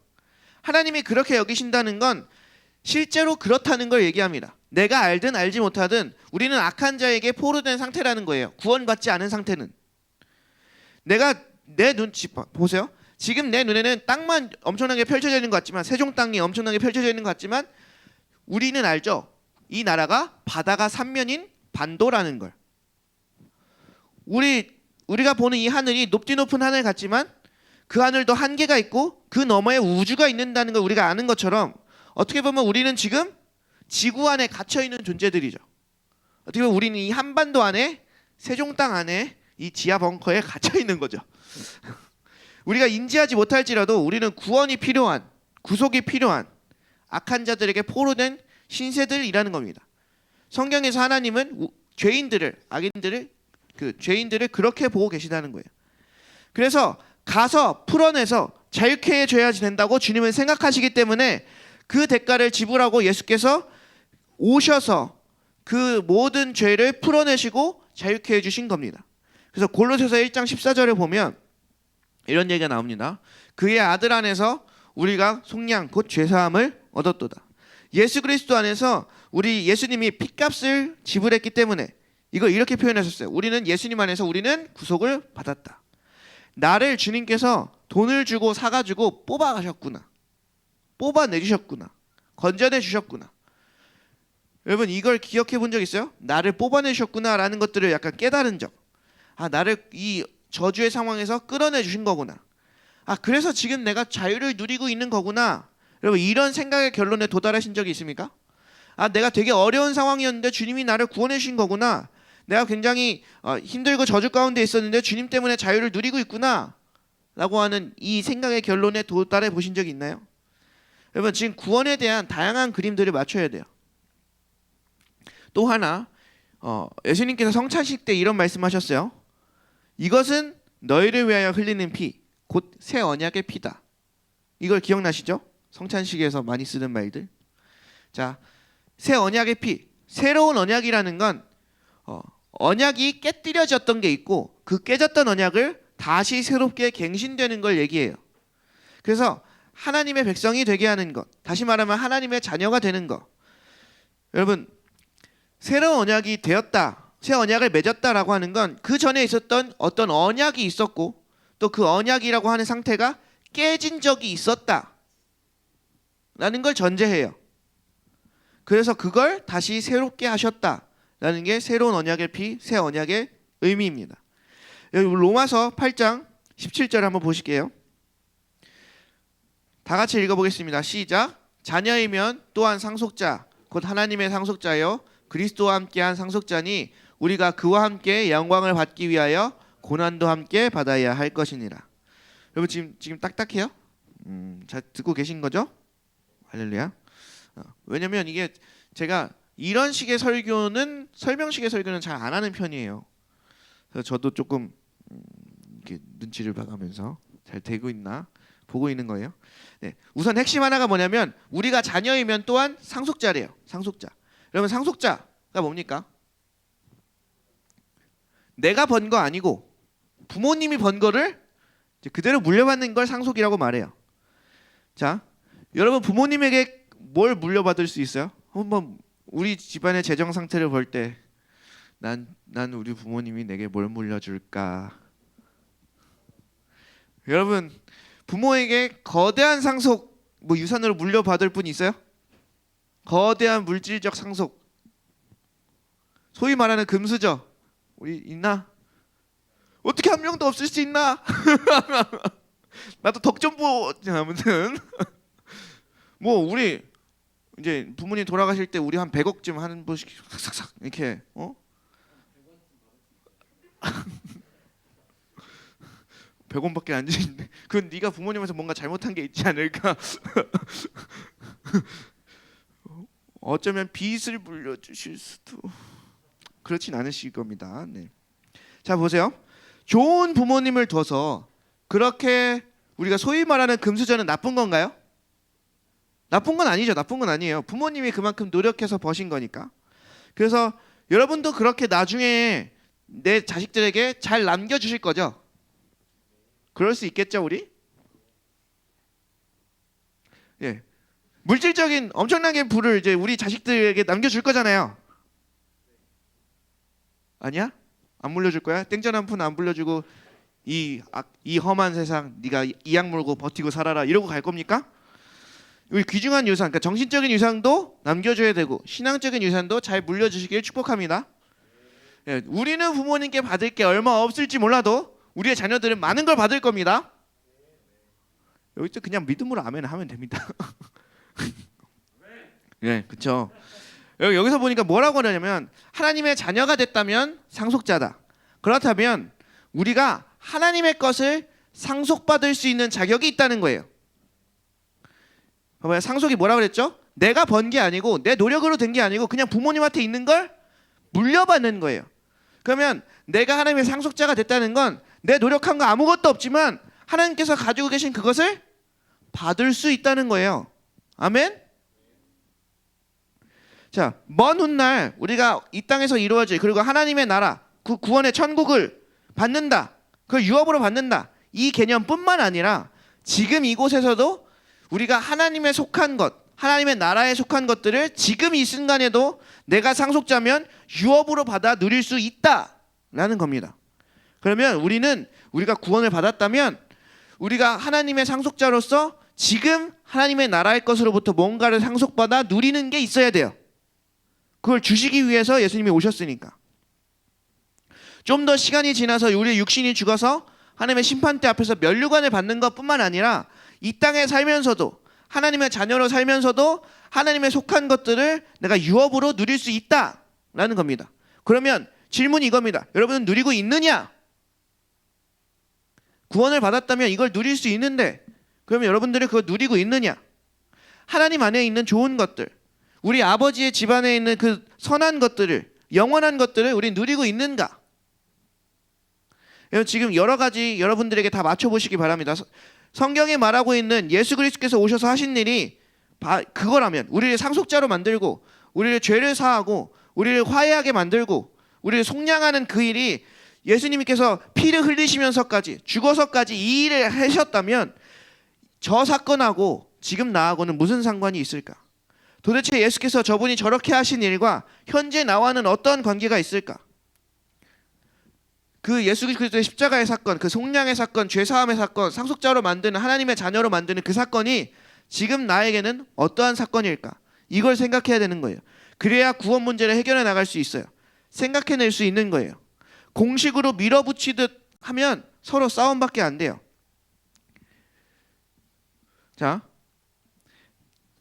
하나님이 그렇게 여기신다는 건 실제로 그렇다는 걸 얘기합니다. 내가 알든 알지 못하든 우리는 악한 자에게 포로된 상태라는 거예요. 구원받지 않은 상태는. 내가 내 눈치 보세요. 지금 내 눈에는 땅만 엄청나게 펼쳐져 있는 것 같지만, 세종 땅이 엄청나게 펼쳐져 있는 것 같지만 우리는 알죠. 이 나라가 바다가 삼면인 반도라는 걸. 우리가 보는 이 하늘이 높디 높은 하늘 같지만 그 하늘도 한계가 있고 그 너머에 우주가 있는다는 걸 우리가 아는 것처럼 어떻게 보면 우리는 지금 지구 안에 갇혀 있는 존재들이죠. 어떻게 보면 우리는 이 한반도 안에, 세종 땅 안에 이 지하 벙커에 갇혀 있는 거죠. 우리가 인지하지 못할지라도 우리는 구원이 필요한, 구속이 필요한 악한 자들에게 포로된 신세들이라는 겁니다. 성경에서 하나님은 죄인들을, 악인들을, 죄인들을 그렇게 보고 계시다는 거예요. 그래서 가서 풀어내서 자유케 해줘야 된다고 주님은 생각하시기 때문에 그 대가를 지불하고 예수께서 오셔서 그 모든 죄를 풀어내시고 자유케 해주신 겁니다. 그래서 골로새서 1장 14절에 보면 이런 얘기가 나옵니다. 그의 아들 안에서 우리가 속량 곧 죄사함을 얻었도다. 예수 그리스도 안에서 우리 예수님이 핏값을 지불했기 때문에 이걸 이렇게 표현하셨어요. 우리는 예수님 안에서 우리는 구속을 받았다. 나를 주님께서 돈을 주고 사가지고 뽑아가셨구나. 뽑아내주셨구나. 건져내주셨구나. 여러분 이걸 기억해 본 적 있어요? 나를 뽑아내주셨구나 라는 것들을 약간 깨달은 적. 아, 나를 이 저주의 상황에서 끌어내 주신 거구나. 아, 그래서 지금 내가 자유를 누리고 있는 거구나. 여러분 이런 생각의 결론에 도달하신 적이 있습니까? 아, 내가 되게 어려운 상황이었는데 주님이 나를 구원해 주신 거구나. 내가 굉장히 힘들고 저주 가운데 있었는데 주님 때문에 자유를 누리고 있구나 라고 하는 이 생각의 결론에 도달해 보신 적이 있나요? 여러분 지금 구원에 대한 다양한 그림들을 맞춰야 돼요. 또 하나 예수님께서 성찬식 때 이런 말씀하셨어요. 이것은 너희를 위하여 흘리는 피, 곧 새 언약의 피다. 이걸 기억나시죠? 성찬식에서 많이 쓰는 말들. 자, 새 언약의 피, 새로운 언약이라는 건 언약이 깨뜨려졌던 게 있고 그 깨졌던 언약을 다시 새롭게 갱신되는 걸 얘기해요. 그래서 하나님의 백성이 되게 하는 것, 다시 말하면 하나님의 자녀가 되는 것. 여러분 새로운 언약이 되었다, 새 언약을 맺었다라고 하는 건 그 전에 있었던 어떤 언약이 있었고 또 그 언약이라고 하는 상태가 깨진 적이 있었다 라는 걸 전제해요. 그래서 그걸 다시 새롭게 하셨다라는 게 새로운 언약의 피, 새 언약의 의미입니다. 여기 로마서 8장 17절 한번 보실게요. 다 같이 읽어보겠습니다. 시작. 자녀이면 또한 상속자 곧 하나님의 상속자요 그리스도와 함께한 상속자니 우리가 그와 함께 영광을 받기 위하여 고난도 함께 받아야 할 것이니라. 여러분 지금 딱딱해요? 잘 듣고 계신 거죠? 할렐루야. 왜냐면 이게 제가 이런 식의 설교는 설명식의 설교는 잘 안 하는 편이에요. 그래서 저도 조금 이렇게 눈치를 봐가면서 잘 되고 있나 보고 있는 거예요. 네, 우선 핵심 하나가 뭐냐면 우리가 자녀이면 또한 상속자래요. 상속자. 여러분 상속자가 뭡니까? 내가 번 거 아니고 부모님이 번 거를 그대로 물려받는 걸 상속이라고 말해요. 자, 여러분 부모님에게 뭘 물려받을 수 있어요? 한번 우리 집안의 재정 상태를 볼 때 난 우리 부모님이 내게 뭘 물려줄까? 여러분 부모에게 거대한 상속 뭐 유산으로 물려받을 분 있어요? 거대한 물질적 상속, 소위 말하는 금수저 우리 있나? 어떻게 한 명도 없을 수 있나? 나도 덕 좀 보. 아무튼 뭐 우리 이제 부모님 돌아가실 때 우리 한 100억쯤 한 번씩 싹싹싹 이렇게 100원밖에 안 주는데 그건 네가 부모님한테 뭔가 잘못한 게 있지 않을까? 어쩌면 빚을 물려주실 수도 그렇진 않으실 겁니다. 네. 자 보세요. 좋은 부모님을 둬서 그렇게 우리가 소위 말하는 금수저는 나쁜 건가요? 나쁜 건 아니죠. 나쁜 건 아니에요. 부모님이 그만큼 노력해서 버신 거니까. 그래서 여러분도 그렇게 나중에 내 자식들에게 잘 남겨주실 거죠? 그럴 수 있겠죠 우리? 예, 물질적인 엄청나게 부를 이제 우리 자식들에게 남겨줄 거잖아요. 아니야? 안 물려줄 거야? 땡전 한 푼 안 물려주고 이 험한 세상 네가 이악 물고 버티고 살아라 이러고 갈 겁니까? 우리 귀중한 유산, 그러니까 정신적인 유산도 남겨줘야 되고 신앙적인 유산도 잘 물려주시길 축복합니다. 예, 우리는 부모님께 받을 게 얼마 없을지 몰라도 우리의 자녀들은 많은 걸 받을 겁니다. 여기서 그냥 믿음으로 아멘 하면 됩니다. 예, 그렇죠. 여기서 보니까 뭐라고 하냐면 하나님의 자녀가 됐다면 상속자다. 그렇다면 우리가 하나님의 것을 상속받을 수 있는 자격이 있다는 거예요. 봐봐요. 상속이 뭐라고 그랬죠? 내가 번 게 아니고 내 노력으로 된 게 아니고 그냥 부모님한테 있는 걸 물려받는 거예요. 그러면 내가 하나님의 상속자가 됐다는 건 내 노력한 거 아무것도 없지만 하나님께서 가지고 계신 그것을 받을 수 있다는 거예요. 아멘? 자, 먼 훗날 우리가 이 땅에서 이루어질 그리고 하나님의 나라, 그 구원의 천국을 받는다. 그걸 유업으로 받는다. 이 개념뿐만 아니라 지금 이곳에서도 우리가 하나님에 속한 것, 하나님의 나라에 속한 것들을 지금 이 순간에도 내가 상속자면 유업으로 받아 누릴 수 있다라는 겁니다. 그러면 우리가 구원을 받았다면 우리가 하나님의 상속자로서 지금 하나님의 나라의 것으로부터 뭔가를 상속받아 누리는 게 있어야 돼요. 그걸 주시기 위해서 예수님이 오셨으니까. 좀 더 시간이 지나서 우리의 육신이 죽어서 하나님의 심판대 앞에서 면류관을 받는 것뿐만 아니라 이 땅에 살면서도 하나님의 자녀로 살면서도 하나님의 속한 것들을 내가 유업으로 누릴 수 있다라는 겁니다. 그러면 질문이 이겁니다. 여러분은 누리고 있느냐? 구원을 받았다면 이걸 누릴 수 있는데 그러면 여러분들이 그걸 누리고 있느냐? 하나님 안에 있는 좋은 것들, 우리 아버지의 집안에 있는 그 선한 것들을, 영원한 것들을 우리 누리고 있는가? 지금 여러 가지 여러분들에게 다 맞춰보시기 바랍니다. 성경에 말하고 있는 예수 그리스도께서 오셔서 하신 일이 그거라면 우리를 상속자로 만들고 우리를 죄를 사하고 우리를 화해하게 만들고 우리를 속량하는 그 일이 예수님께서 피를 흘리시면서까지 죽어서까지 이 일을 하셨다면 저 사건하고 지금 나하고는 무슨 상관이 있을까? 도대체 예수께서 저분이 저렇게 하신 일과 현재 나와는 어떤 관계가 있을까? 그 예수 그리스도의 십자가의 사건, 그 속량의 사건, 죄사함의 사건, 상속자로 만드는 하나님의 자녀로 만드는 그 사건이 지금 나에게는 어떠한 사건일까? 이걸 생각해야 되는 거예요. 그래야 구원 문제를 해결해 나갈 수 있어요. 생각해낼 수 있는 거예요. 공식으로 밀어붙이듯 하면 서로 싸움밖에 안 돼요. 자,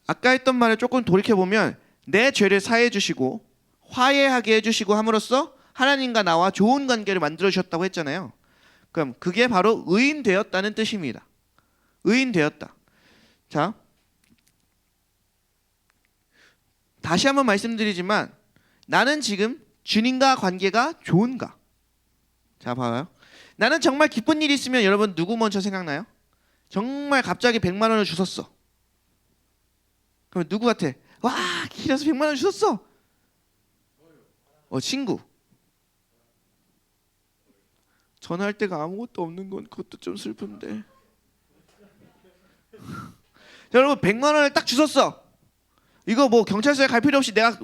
아까 했던 말을 조금 돌이켜보면 내 죄를 사해 주시고 화해하게 해주시고 함으로써 하나님과 나와 좋은 관계를 만들어 주셨다고 했잖아요. 그럼 그게 바로 의인되었다는 뜻입니다. 의인되었다. 자, 다시 한번 말씀드리지만 나는 지금 주님과 관계가 좋은가? 자, 봐봐요. 나는 정말 기쁜 일이 있으면 여러분 누구 먼저 생각나요? 정말 갑자기 100만 원을 주셨어. 그러면 누구 같아? 와, 길에서 100만 원 주셨어. 친구. 전화할 데가 아무것도 없는 건 그것도 좀 슬픈데. 여러분 100만 원을 딱 주셨어. 이거 뭐 경찰서에 갈 필요 없이 내가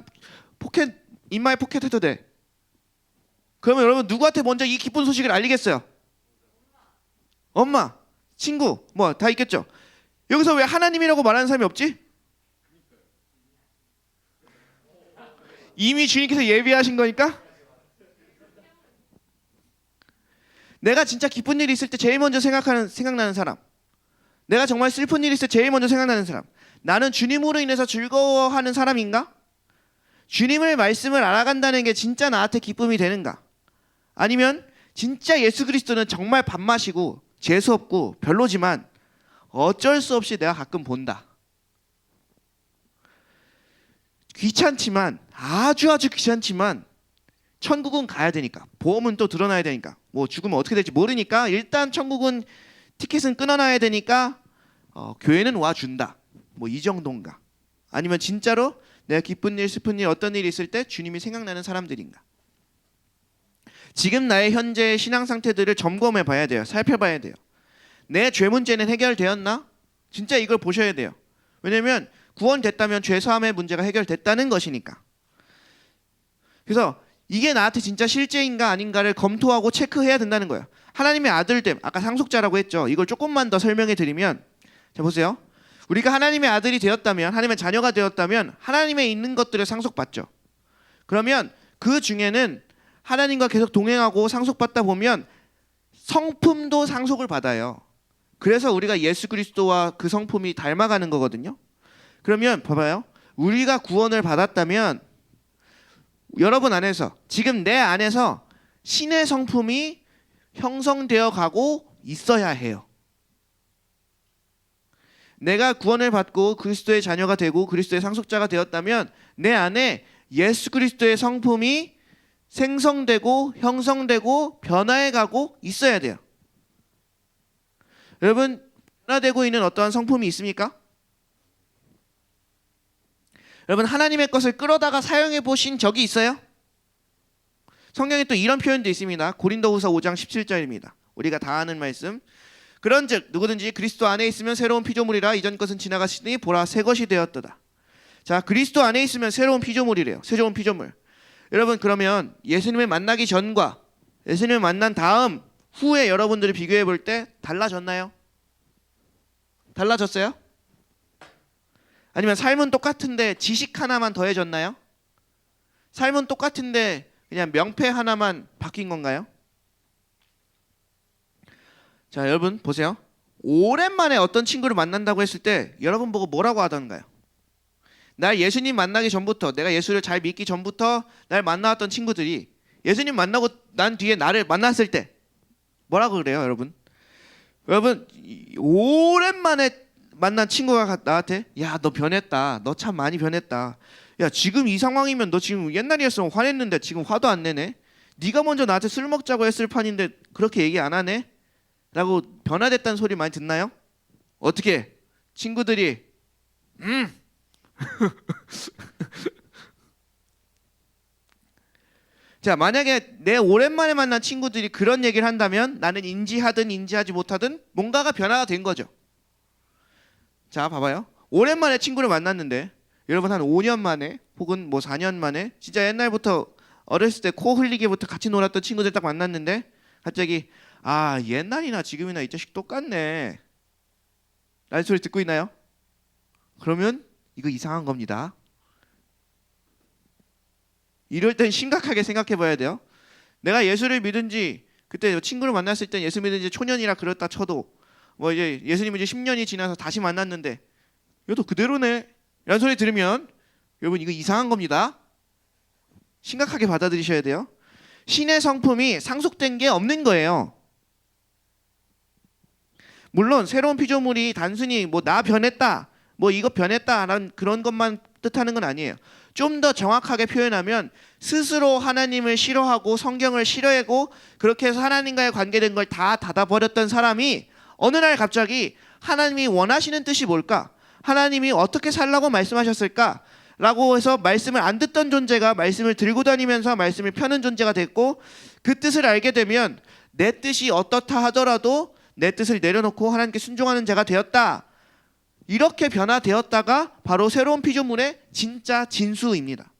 포켓 인마이 포켓 해도 돼. 그러면 여러분 누구한테 먼저 이 기쁜 소식을 알리겠어요? 엄마, 친구, 뭐 다 있겠죠. 여기서 왜 하나님이라고 말하는 사람이 없지? 이미 주님께서 예비하신 거니까. 내가 진짜 기쁜 일이 있을 때 제일 먼저 생각나는 사람, 내가 정말 슬픈 일이 있을 때 제일 먼저 생각나는 사람, 나는 주님으로 인해서 즐거워하는 사람인가? 주님의 말씀을 알아간다는 게 진짜 나한테 기쁨이 되는가? 아니면 진짜 예수 그리스도는 정말 밥맛이고 재수없고 별로지만 어쩔 수 없이 내가 가끔 본다. 귀찮지만, 아주 귀찮지만 천국은 가야 되니까, 보험은 또 들어놔야 되니까, 뭐 죽으면 어떻게 될지 모르니까 일단 천국은 티켓은 끊어놔야 되니까 교회는 와준다. 뭐 이 정도인가? 아니면 진짜로 내가 기쁜 일, 슬픈 일, 어떤 일이 있을 때 주님이 생각나는 사람들인가? 지금 나의 현재의 신앙 상태들을 점검해 봐야 돼요. 살펴봐야 돼요. 내 죄 문제는 해결되었나? 진짜 이걸 보셔야 돼요. 왜냐하면 구원됐다면 죄사함의 문제가 해결됐다는 것이니까. 그래서 이게 나한테 진짜 실제인가 아닌가를 검토하고 체크해야 된다는 거예요. 하나님의 아들됨, 아까 상속자라고 했죠. 이걸 조금만 더 설명해 드리면, 자 보세요. 우리가 하나님의 아들이 되었다면, 하나님의 자녀가 되었다면 하나님에 있는 것들을 상속받죠. 그러면 그 중에는 하나님과 계속 동행하고 상속받다 보면 성품도 상속을 받아요. 그래서 우리가 예수 그리스도와 그 성품이 닮아가는 거거든요. 그러면 봐봐요. 우리가 구원을 받았다면 여러분 안에서, 지금 내 안에서 신의 성품이 형성되어 가고 있어야 해요. 내가 구원을 받고 그리스도의 자녀가 되고 그리스도의 상속자가 되었다면 내 안에 예수 그리스도의 성품이 생성되고 형성되고 변화해 가고 있어야 돼요. 여러분, 변화되고 있는 어떠한 성품이 있습니까? 여러분, 하나님의 것을 끌어다가 사용해 보신 적이 있어요? 성경에 또 이런 표현도 있습니다. 고린도후서 5장 17절입니다. 우리가 다 아는 말씀. 그런즉 누구든지 그리스도 안에 있으면 새로운 피조물이라 이전 것은 지나갔으니 보라 새 것이 되었도다. 자, 그리스도 안에 있으면 새로운 피조물이래요. 새로운 피조물. 여러분, 그러면 예수님을 만나기 전과 예수님을 만난 다음 후에 여러분들이 비교해 볼 때 달라졌나요? 달라졌어요? 아니면 삶은 똑같은데 지식 하나만 더해졌나요? 삶은 똑같은데 그냥 명패 하나만 바뀐 건가요? 자, 여러분 보세요. 오랜만에 어떤 친구를 만난다고 했을 때 여러분 보고 뭐라고 하던가요? 날 예수님 만나기 전부터, 내가 예수를 잘 믿기 전부터 날 만나왔던 친구들이 예수님 만나고 난 뒤에 나를 만났을 때 뭐라고 그래요, 여러분? 여러분, 오랜만에 만난 친구가 나한테 야, 너 변했다. 너 참 많이 변했다. 야, 지금 이 상황이면 너 지금 옛날이었으면 화냈는데 지금 화도 안 내네. 네가 먼저 나한테 술 먹자고 했을 판인데 그렇게 얘기 안 하네? 라고 변화됐다는 소리 많이 듣나요? 어떻게? 친구들이 자, 만약에 내 오랜만에 만난 친구들이 그런 얘기를 한다면 나는 인지하든 인지하지 못하든 뭔가가 변화가 된 거죠. 자, 봐봐요. 오랜만에 친구를 만났는데 여러분 한 5년 만에 혹은 뭐 4년 만에 진짜 옛날부터 어렸을 때 코 흘리기부터 같이 놀았던 친구들 딱 만났는데 갑자기 아, 옛날이나 지금이나 이 자식 똑같네 라는 소리 듣고 있나요? 그러면 이거 이상한 겁니다. 이럴 땐 심각하게 생각해 봐야 돼요. 내가 예수를 믿은 지 그때 친구를 만났을 땐 예수 믿은 지 초년이라 그랬다 쳐도 뭐 이제 예수님을 이제 10년이 지나서 다시 만났는데 이것도 그대로네 라는 소리 들으면 여러분 이거 이상한 겁니다. 심각하게 받아들이셔야 돼요. 신의 성품이 상속된 게 없는 거예요. 물론 새로운 피조물이 단순히 뭐 나 변했다, 뭐 이거 변했다라는 그런 것만 뜻하는 건 아니에요. 좀 더 정확하게 표현하면 스스로 하나님을 싫어하고 성경을 싫어하고 그렇게 해서 하나님과의 관계된 걸 다 닫아버렸던 사람이 어느 날 갑자기 하나님이 원하시는 뜻이 뭘까? 하나님이 어떻게 살라고 말씀하셨을까? 라고 해서 말씀을 안 듣던 존재가 말씀을 들고 다니면서 말씀을 펴는 존재가 됐고 그 뜻을 알게 되면 내 뜻이 어떻다 하더라도 내 뜻을 내려놓고 하나님께 순종하는 자가 되었다. 이렇게 변화되었다가 바로 새로운 피조물의 진짜 진수입니다.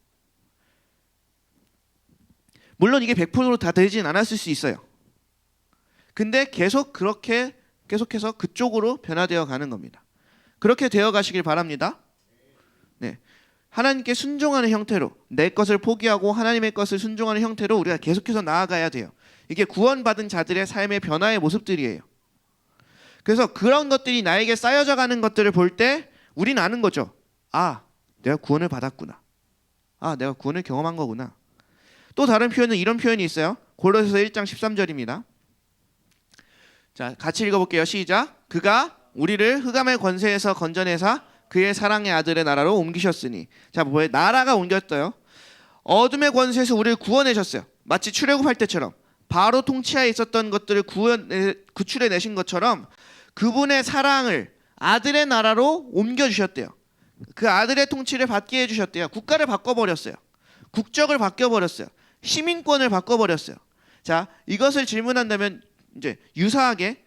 물론 이게 100% 다 되진 않았을 수 있어요. 근데 계속해서 그쪽으로 변화되어 가는 겁니다. 그렇게 되어 가시길 바랍니다. 네. 하나님께 순종하는 형태로 내 것을 포기하고 하나님의 것을 순종하는 형태로 우리가 계속해서 나아가야 돼요. 이게 구원받은 자들의 삶의 변화의 모습들이에요. 그래서 그런 것들이 나에게 쌓여져 가는 것들을 볼 때 우리는 아는 거죠. 아, 내가 구원을 받았구나. 아, 내가 구원을 경험한 거구나. 또 다른 표현은 이런 표현이 있어요. 골로새서 1장 13절입니다. 자, 같이 읽어볼게요. 시작. 그가 우리를 흑암의 권세에서 건져내사 그의 사랑의 아들의 나라로 옮기셨으니. 자, 뭐예요? 나라가 옮겼어요. 어둠의 권세에서 우리를 구원해셨어요. 마치 출애굽할 때처럼 바로 통치하에 있었던 것들을 구출해내신 것처럼 그분의 사랑을 아들의 나라로 옮겨주셨대요. 그 아들의 통치를 받게 해주셨대요. 국가를 바꿔버렸어요. 국적을 바꿔버렸어요. 시민권을 바꿔버렸어요. 자, 이것을 질문한다면 이제 유사하게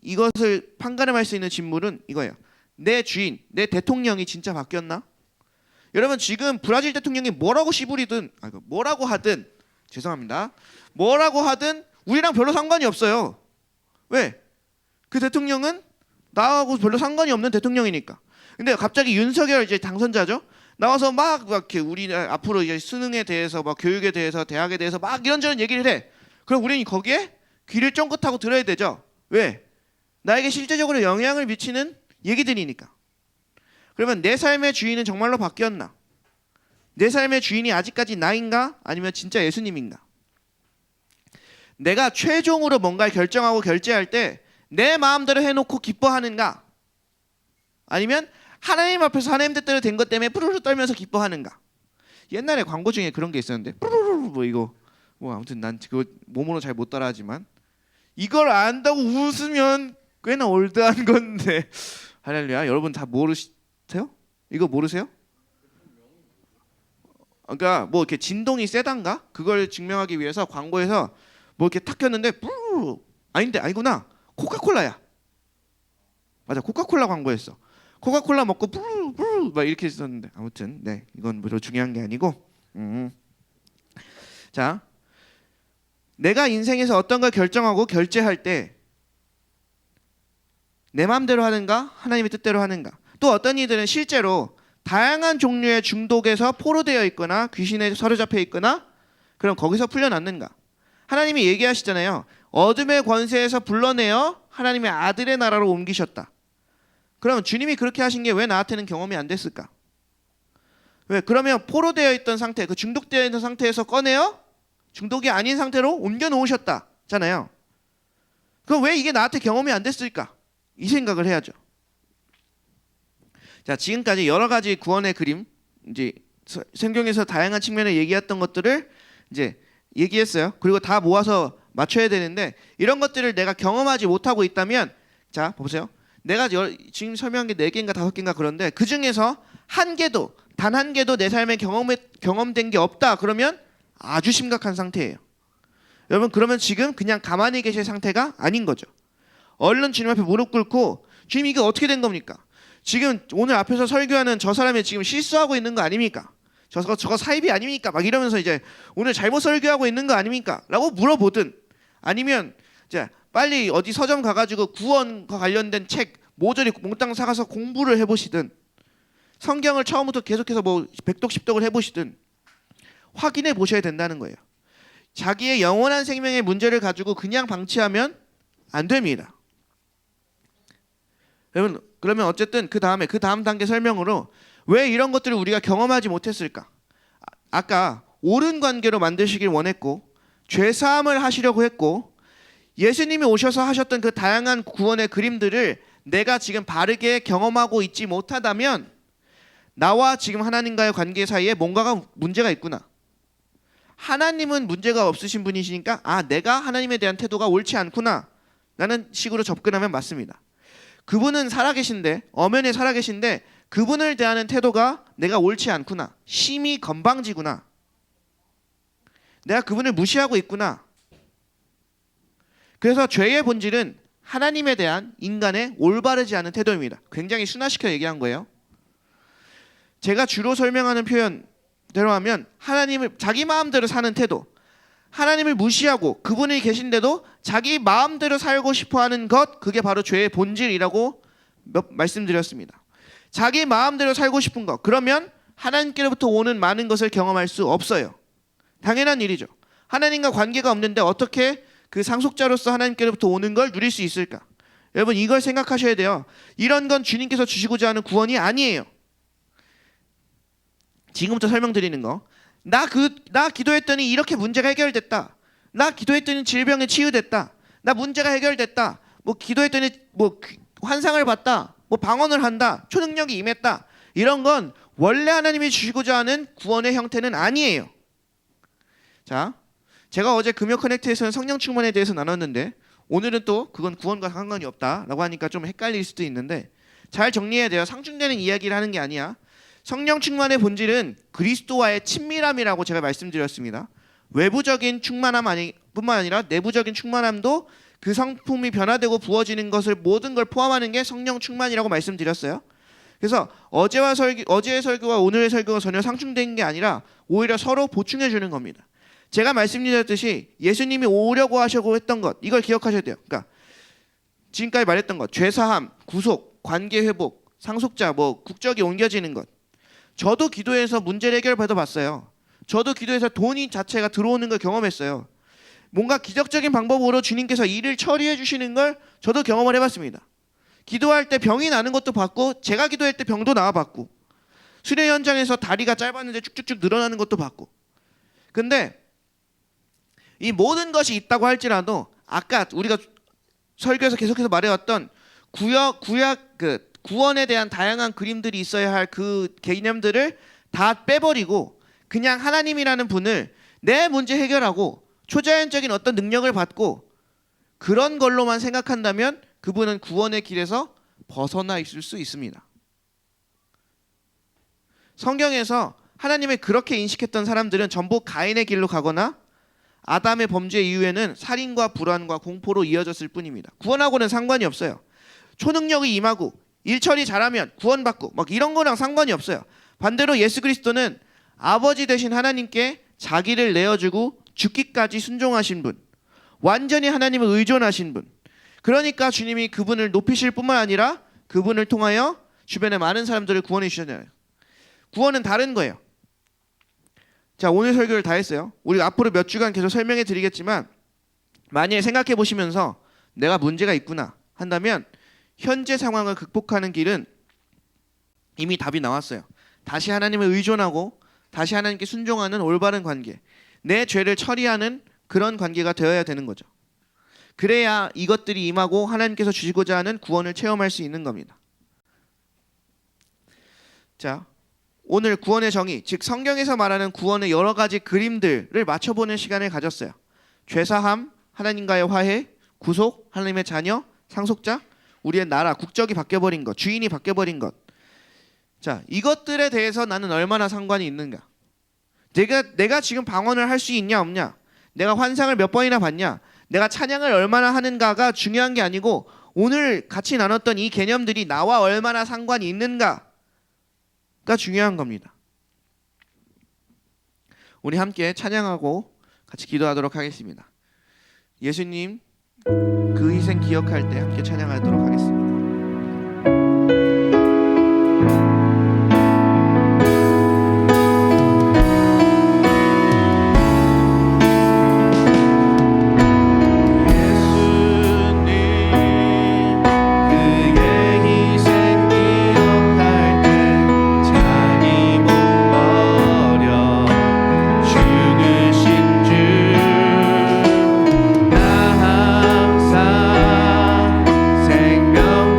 이것을 판가름할 수 있는 질문은 이거예요. 내 주인, 내 대통령이 진짜 바뀌었나? 여러분 지금 브라질 대통령이 뭐라고 씨부리든 뭐라고 하든 죄송합니다. 뭐라고 하든 우리랑 별로 상관이 없어요. 왜? 그 대통령은 나하고 별로 상관이 없는 대통령이니까. 근데 갑자기 윤석열 이제 당선자죠. 나와서 막 이렇게 우리 앞으로 이제 수능에 대해서 막 교육에 대해서 대학에 대해서 막 이런저런 얘기를 해. 그럼 우리는 거기에 귀를 쫑긋하고 들어야 되죠. 왜? 나에게 실제적으로 영향을 미치는 얘기들이니까. 그러면 내 삶의 주인은 정말로 바뀌었나? 내 삶의 주인이 아직까지 나인가? 아니면 진짜 예수님인가? 내가 최종으로 뭔가를 결정하고 결제할 때 내 마음대로 해놓고 기뻐하는가? 아니면 하나님 앞에서 하나님 뜻대로 된 것 때문에 뿌르르 떨면서 기뻐하는가? 옛날에 광고 중에 그런 게 있었는데 뿌르르 뭐 이거 뭐 아무튼 난 그거 몸으로 잘 못 따라하지만 이걸 안다고 웃으면 꽤나 올드한 건데 할렐루야. 여러분 다 모르세요? 이거 모르세요? 그러니까 뭐 이렇게 진동이 세단가? 그걸 증명하기 위해서 광고에서 뭐 이렇게 탁 켰는데 뿌르르 아닌데 아니구나. 코카콜라야. 맞아. 코카콜라 광고였어. 코카콜라 먹고 뿌르르 뿌르르 막 이렇게 했었는데 아무튼 네. 이건 별로 중요한 게 아니고 자, 내가 인생에서 어떤 걸 결정하고 결제할 때 내 마음대로 하는가? 하나님의 뜻대로 하는가? 또 어떤 이들은 실제로 다양한 종류의 중독에서 포로되어 있거나 귀신에 사로잡혀 있거나 그럼 거기서 풀려났는가? 하나님이 얘기하시잖아요. 어둠의 권세에서 불러내어 하나님의 아들의 나라로 옮기셨다. 그럼 주님이 그렇게 하신 게 왜 나한테는 경험이 안 됐을까? 왜? 그러면 포로되어 있던 상태, 그 중독되어 있는 상태에서 꺼내어 중독이 아닌 상태로 옮겨 놓으셨다잖아요. 그럼 왜 이게 나한테 경험이 안 됐을까? 이 생각을 해야죠. 자, 지금까지 여러 가지 구원의 그림, 이제 성경에서 다양한 측면에 얘기했던 것들을 이제 얘기했어요. 그리고 다 모아서 맞춰야 되는데 이런 것들을 내가 경험하지 못하고 있다면, 자 보세요. 내가 지금 설명한 게 4개인가 5개인가 그런데 그 중에서 단 한 개도 내 삶에 경험된 게 없다. 그러면 아주 심각한 상태예요. 여러분, 그러면 지금 그냥 가만히 계실 상태가 아닌 거죠. 얼른 주님 앞에 무릎 꿇고, 주님 이게 어떻게 된 겁니까? 지금 오늘 앞에서 설교하는 저 사람이 지금 실수하고 있는 거 아닙니까? 저거 사입이 아닙니까? 막 이러면서 이제 오늘 잘못 설교하고 있는 거 아닙니까? 라고 물어보든, 아니면 이제 빨리 어디 서점 가가지고 구원과 관련된 책 모조리 몽땅 사가서 공부를 해보시든, 성경을 처음부터 계속해서 뭐 100독 10독을 해보시든 확인해 보셔야 된다는 거예요. 자기의 영원한 생명의 문제를 가지고 그냥 방치하면 안 됩니다. 여러분, 그러면 어쨌든 그 다음 단계 설명으로 왜 이런 것들을 우리가 경험하지 못했을까? 아까 옳은 관계로 만드시길 원했고, 죄 사함을 하시려고 했고, 예수님이 오셔서 하셨던 그 다양한 구원의 그림들을 내가 지금 바르게 경험하고 있지 못하다면 나와 지금 하나님과의 관계 사이에 뭔가가 문제가 있구나. 하나님은 문제가 없으신 분이시니까 내가 하나님에 대한 태도가 옳지 않구나 라는 식으로 접근하면 맞습니다. 그분은 살아계신데, 엄연히 살아계신데 그분을 대하는 태도가 내가 옳지 않구나, 심히 건방지구나, 내가 그분을 무시하고 있구나. 그래서 죄의 본질은 하나님에 대한 인간의 올바르지 않은 태도입니다. 굉장히 순화시켜 얘기한 거예요. 제가 주로 설명하는 표현대로 하면 하나님을 자기 마음대로 사는 태도, 하나님을 무시하고 그분이 계신데도 자기 마음대로 살고 싶어하는 것, 그게 바로 죄의 본질이라고 말씀드렸습니다. 자기 마음대로 살고 싶은 것, 그러면 하나님께로부터 오는 많은 것을 경험할 수 없어요. 당연한 일이죠. 하나님과 관계가 없는데 어떻게 그 상속자로서 하나님께로부터 오는 걸 누릴 수 있을까? 여러분, 이걸 생각하셔야 돼요. 이런 건 주님께서 주시고자 하는 구원이 아니에요. 지금부터 설명드리는 거, 나 기도했더니 이렇게 문제가 해결됐다, 나 기도했더니 질병이 치유됐다, 나 문제가 해결됐다, 뭐 기도했더니 뭐 환상을 봤다, 뭐 방언을 한다, 초능력이 임했다, 이런 건 원래 하나님이 주시고자 하는 구원의 형태는 아니에요. 자, 제가 어제 금요 커넥트에서는 성령 충만에 대해서 나눴는데 오늘은 또 그건 구원과 상관이 없다라고 하니까 좀 헷갈릴 수도 있는데, 잘 정리해야 돼요. 상충되는 이야기를 하는 게 아니야. 성령 충만의 본질은 그리스도와의 친밀함이라고 제가 말씀드렸습니다. 외부적인 충만함 뿐만 아니라 내부적인 충만함도 그 성품이 변화되고 부어지는 것을, 모든 걸 포함하는 게 성령 충만이라고 말씀드렸어요. 그래서 어제의 설교와 오늘의 설교가 전혀 상충된 게 아니라 오히려 서로 보충해 주는 겁니다. 제가 말씀드렸듯이 예수님이 오려고 하시고 했던 것, 이걸 기억하셔야 돼요. 그러니까 지금까지 말했던 것, 죄사함, 구속, 관계 회복, 상속자, 뭐 국적이 옮겨지는 것. 저도 기도해서 문제를 해결받아 봤어요. 저도 기도해서 돈이 자체가 들어오는 걸 경험했어요. 뭔가 기적적인 방법으로 주님께서 일을 처리해 주시는 걸 저도 경험을 해봤습니다. 기도할 때 병이 나는 것도 봤고, 제가 기도할 때 병도 나와 봤고, 수련 현장에서 다리가 짧았는데 쭉쭉쭉 늘어나는 것도 봤고. 근데 이 모든 것이 있다고 할지라도 아까 우리가 설교에서 계속해서 말해왔던 구약 그 구원에 대한 다양한 그림들이 있어야 할 그 개념들을 다 빼버리고 그냥 하나님이라는 분을 내 문제 해결하고 초자연적인 어떤 능력을 받고 그런 걸로만 생각한다면 그분은 구원의 길에서 벗어나 있을 수 있습니다. 성경에서 하나님을 그렇게 인식했던 사람들은 전부 가인의 길로 가거나 아담의 범죄 이후에는 살인과 불안과 공포로 이어졌을 뿐입니다. 구원하고는 상관이 없어요. 초능력이 임하고 일처리 잘하면 구원받고 막 이런 거랑 상관이 없어요. 반대로 예수 그리스도는 아버지 되신 하나님께 자기를 내어주고 죽기까지 순종하신 분, 완전히 하나님을 의존하신 분. 그러니까 주님이 그분을 높이실 뿐만 아니라 그분을 통하여 주변의 많은 사람들을 구원해 주셨잖아요. 구원은 다른 거예요. 자, 오늘 설교를 다 했어요. 우리 앞으로 몇 주간 계속 설명해 드리겠지만 만약에 생각해 보시면서 내가 문제가 있구나 한다면 현재 상황을 극복하는 길은 이미 답이 나왔어요. 다시 하나님을 의존하고 다시 하나님께 순종하는 올바른 관계, 내 죄를 처리하는 그런 관계가 되어야 되는 거죠. 그래야 이것들이 임하고 하나님께서 주시고자 하는 구원을 체험할 수 있는 겁니다. 자, 오늘 구원의 정의, 즉 성경에서 말하는 구원의 여러 가지 그림들을 맞춰보는 시간을 가졌어요. 죄사함, 하나님과의 화해, 구속, 하나님의 자녀, 상속자, 우리의 나라, 국적이 바뀌어버린 것, 주인이 바뀌어버린 것. 자, 이것들에 대해서 나는 얼마나 상관이 있는가? 내가 지금 방언을 할 수 있냐 없냐? 내가 환상을 몇 번이나 봤냐? 내가 찬양을 얼마나 하는가가 중요한 게 아니고 오늘 같이 나눴던 이 개념들이 나와 얼마나 상관이 있는가가 중요한 겁니다. 우리 함께 찬양하고 같이 기도하도록 하겠습니다. 예수님 그 희생 기억할 때 함께 찬양하도록 하겠습니다. 생명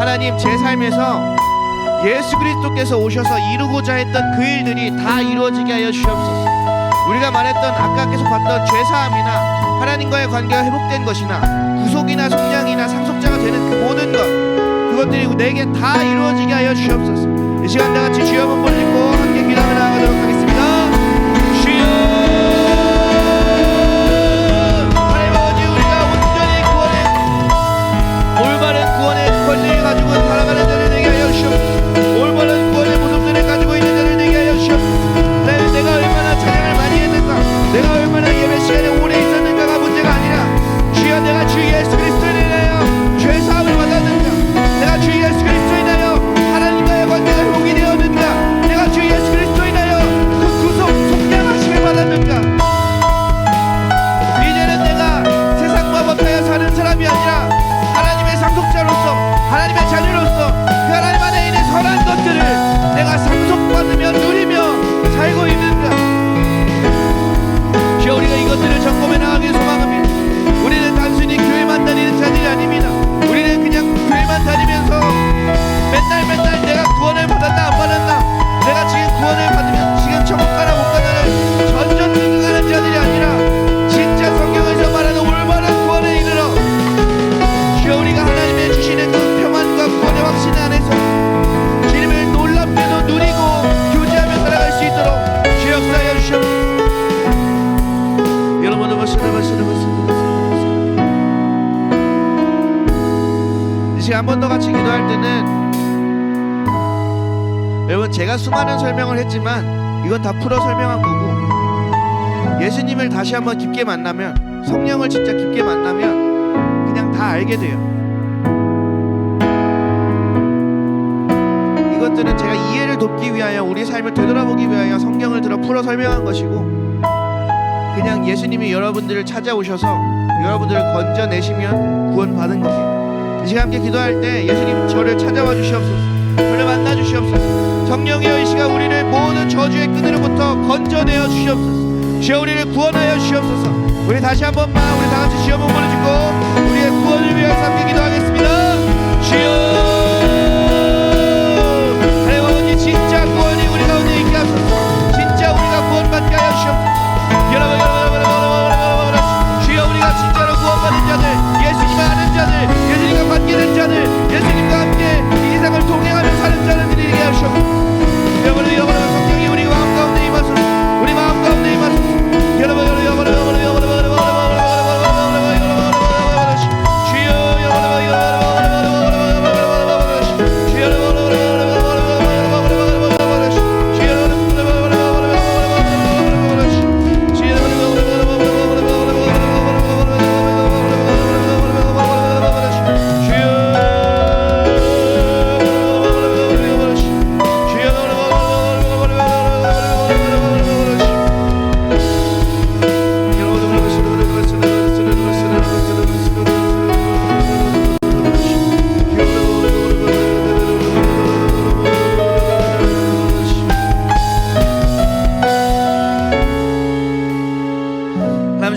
하나님, 제 삶에서 예수 그리스도께서 오셔서 이루고자 했던 그 일들이 다 이루어지게 하여 주시옵소서. 우리가 말했던 아까 계속 봤던 죄사함이나 하나님과의 관계가 회복된 것이나 구속이나 속량이나 상속자가 되는 그 모든 그것들이 내게 다 이루어지게 하여 주시옵소서. 이 시간 다 같이 주여 한번 불리고 함께 기도하며 나아가도록 하겠습니다. 주여, 하나님 아버지, 우리가 온전히 올바른 구원의 권리를 가지고 살아가는 자를 되게 하여 주시옵소서. 올바른 구원의 모습들을 가지고 있는 자를 되게 하여 주시옵소서. 내가 얼마나 찬양을 많이 했는가, 내가 얼마나 예배 시간에 오래 있었는가가 문제가 아니라 주여, 내가 주 예수 그리스도를 인하여 죄사함을 받았는가, 내가 주 예수 그리스도를 인하여 하나님과의 관계가 회복이 되었는가, 내가 주 예수 그리스도를 인하여 그 구속 속량하심을 받았는가. 이제는 내가 세상과 못하여 사는 사람이 아니라 하나님의 상속자로서, 하나님의 자녀로서 그 하나님 안에 있는 선한 것들을 내가 상속받으며 누리며 살고 있는가. 주여, 우리가 이것들을 점검해 나가길 소망합니다. 우리는 단순히 교회만 다니는 자들이 아닙니다. 우리는 그냥 교회만 다니면서 맨날 내가 구원을 받았나 안 받았나, 내가 지금 구원을 받으면 지금 천국 가나 못 가나를 전전긍긍하는 자들이 아니라 진짜 성경에서 말하는 올바른 구원에 이르러 주여, 우리가 하나님의 주시는 그 평안과 구원의 확신 안에서 주님을 놀랍게도 누리고 교제하며 살아갈 수 있도록 주여 역사하여 주시옵소서. 여러분들 이 시간 한 번 더 같이 기도할 때는, 여러분, 제가 수많은 설명을 했지만 이건 다 풀어 설명한 거고, 예수님을 다시 한번 깊게 만나면, 성령을 진짜 깊게 만나면 그냥 다 알게 돼요. 이것들은 제가 이해를 돕기 위하여, 우리 삶을 되돌아보기 위하여 성경을 들어 풀어 설명한 것이고, 그냥 예수님이 여러분들을 찾아오셔서 여러분들을 건져내시면 구원받은 겁니다. 이 시간 함께 기도할 때 예수님, 저를 찾아와 주시옵소서. 저를 만나 주시옵소서. 성령이여, 이 시간 우리를 모든 저주의 끈으로부터 건져내어 주시옵소서. 주여, 우리를 구원하여 주시옵소서. 우리 다시 한 번만 우리 다 같이 주여 몸을 주고 우리의 구원을 위해서 함께 기도하겠습니다. 주여, 하나님 아버지, 진짜 구원이 우리 가운데 있게 하소서. 진짜 우리가 구원받게 하여 주시옵소서. 여러분, 주여, 우리가 진짜로 구원받은 자들, 예수님을 아는 자들, 예수님과 관계된 자들, 예수님과 함께 이 세상을 동행하며 사는 자들이 되게 하시옵소서. 여러분, 성령이 우리 마음 가운데 임하소서. 우리 마음 가운데 임하소서. 여러분,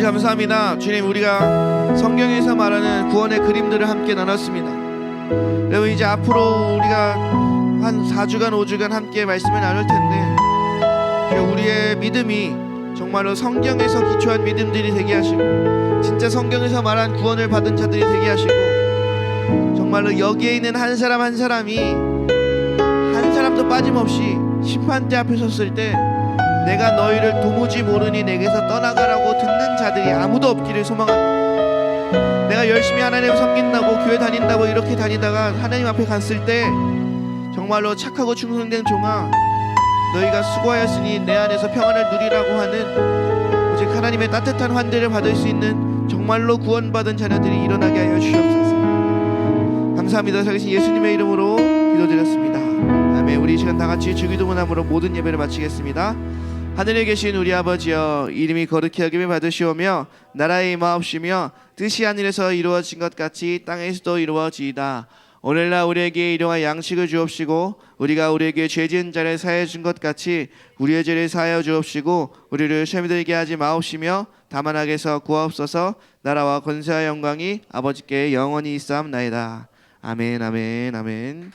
감사합니다. 주님, 우리가 성경에서 말하는 구원의 그림들을 함께 나눴습니다. 여러분, 이제 앞으로 우리가 한 4주간 5주간 함께 말씀을 나눌 텐데, 우리의 믿음이 정말로 성경에서 기초한 믿음들이 되게 하시고, 진짜 성경에서 말한 구원을 받은 자들이 되게 하시고, 정말로 여기에 있는 한 사람 한 사람이 한 사람도 빠짐없이 심판대 앞에 섰을 때 내가 너희를 도무지 모르니 내게서 떠나가라고 듣는 자들이 아무도 없기를 소망합니다. 내가 열심히 하나님을 섬긴다고 교회 다닌다고 이렇게 다니다가 하나님 앞에 갔을 때 정말로 착하고 충성된 종아, 너희가 수고하였으니 내 안에서 평안을 누리라고 하는 오직 하나님의 따뜻한 환대를 받을 수 있는 정말로 구원받은 자녀들이 일어나게 하여 주시옵소서. 감사합니다. 살리신 예수님의 이름으로 기도드렸습니다. 아멘. 우리 이 시간 다 같이 주기도문함으로 모든 예배를 마치겠습니다. 하늘에 계신 우리 아버지여, 이름이 거룩히 여김을 받으시오며 나라의 임하옵시며 뜻이 하늘에서 이루어진 것 같이 땅에서도 이루어지이다. 오늘날 우리에게 일용할 양식을 주옵시고 우리가 우리에게 죄 지은 자를 사하여 준 것 같이 우리의 죄를 사하여 주옵시고 우리를 시험에 들게 하지 마옵시며 다만 악에서 구하옵소서. 나라와 권세와 영광이 아버지께 영원히 있사옵나이다. 아멘, 아멘, 아멘.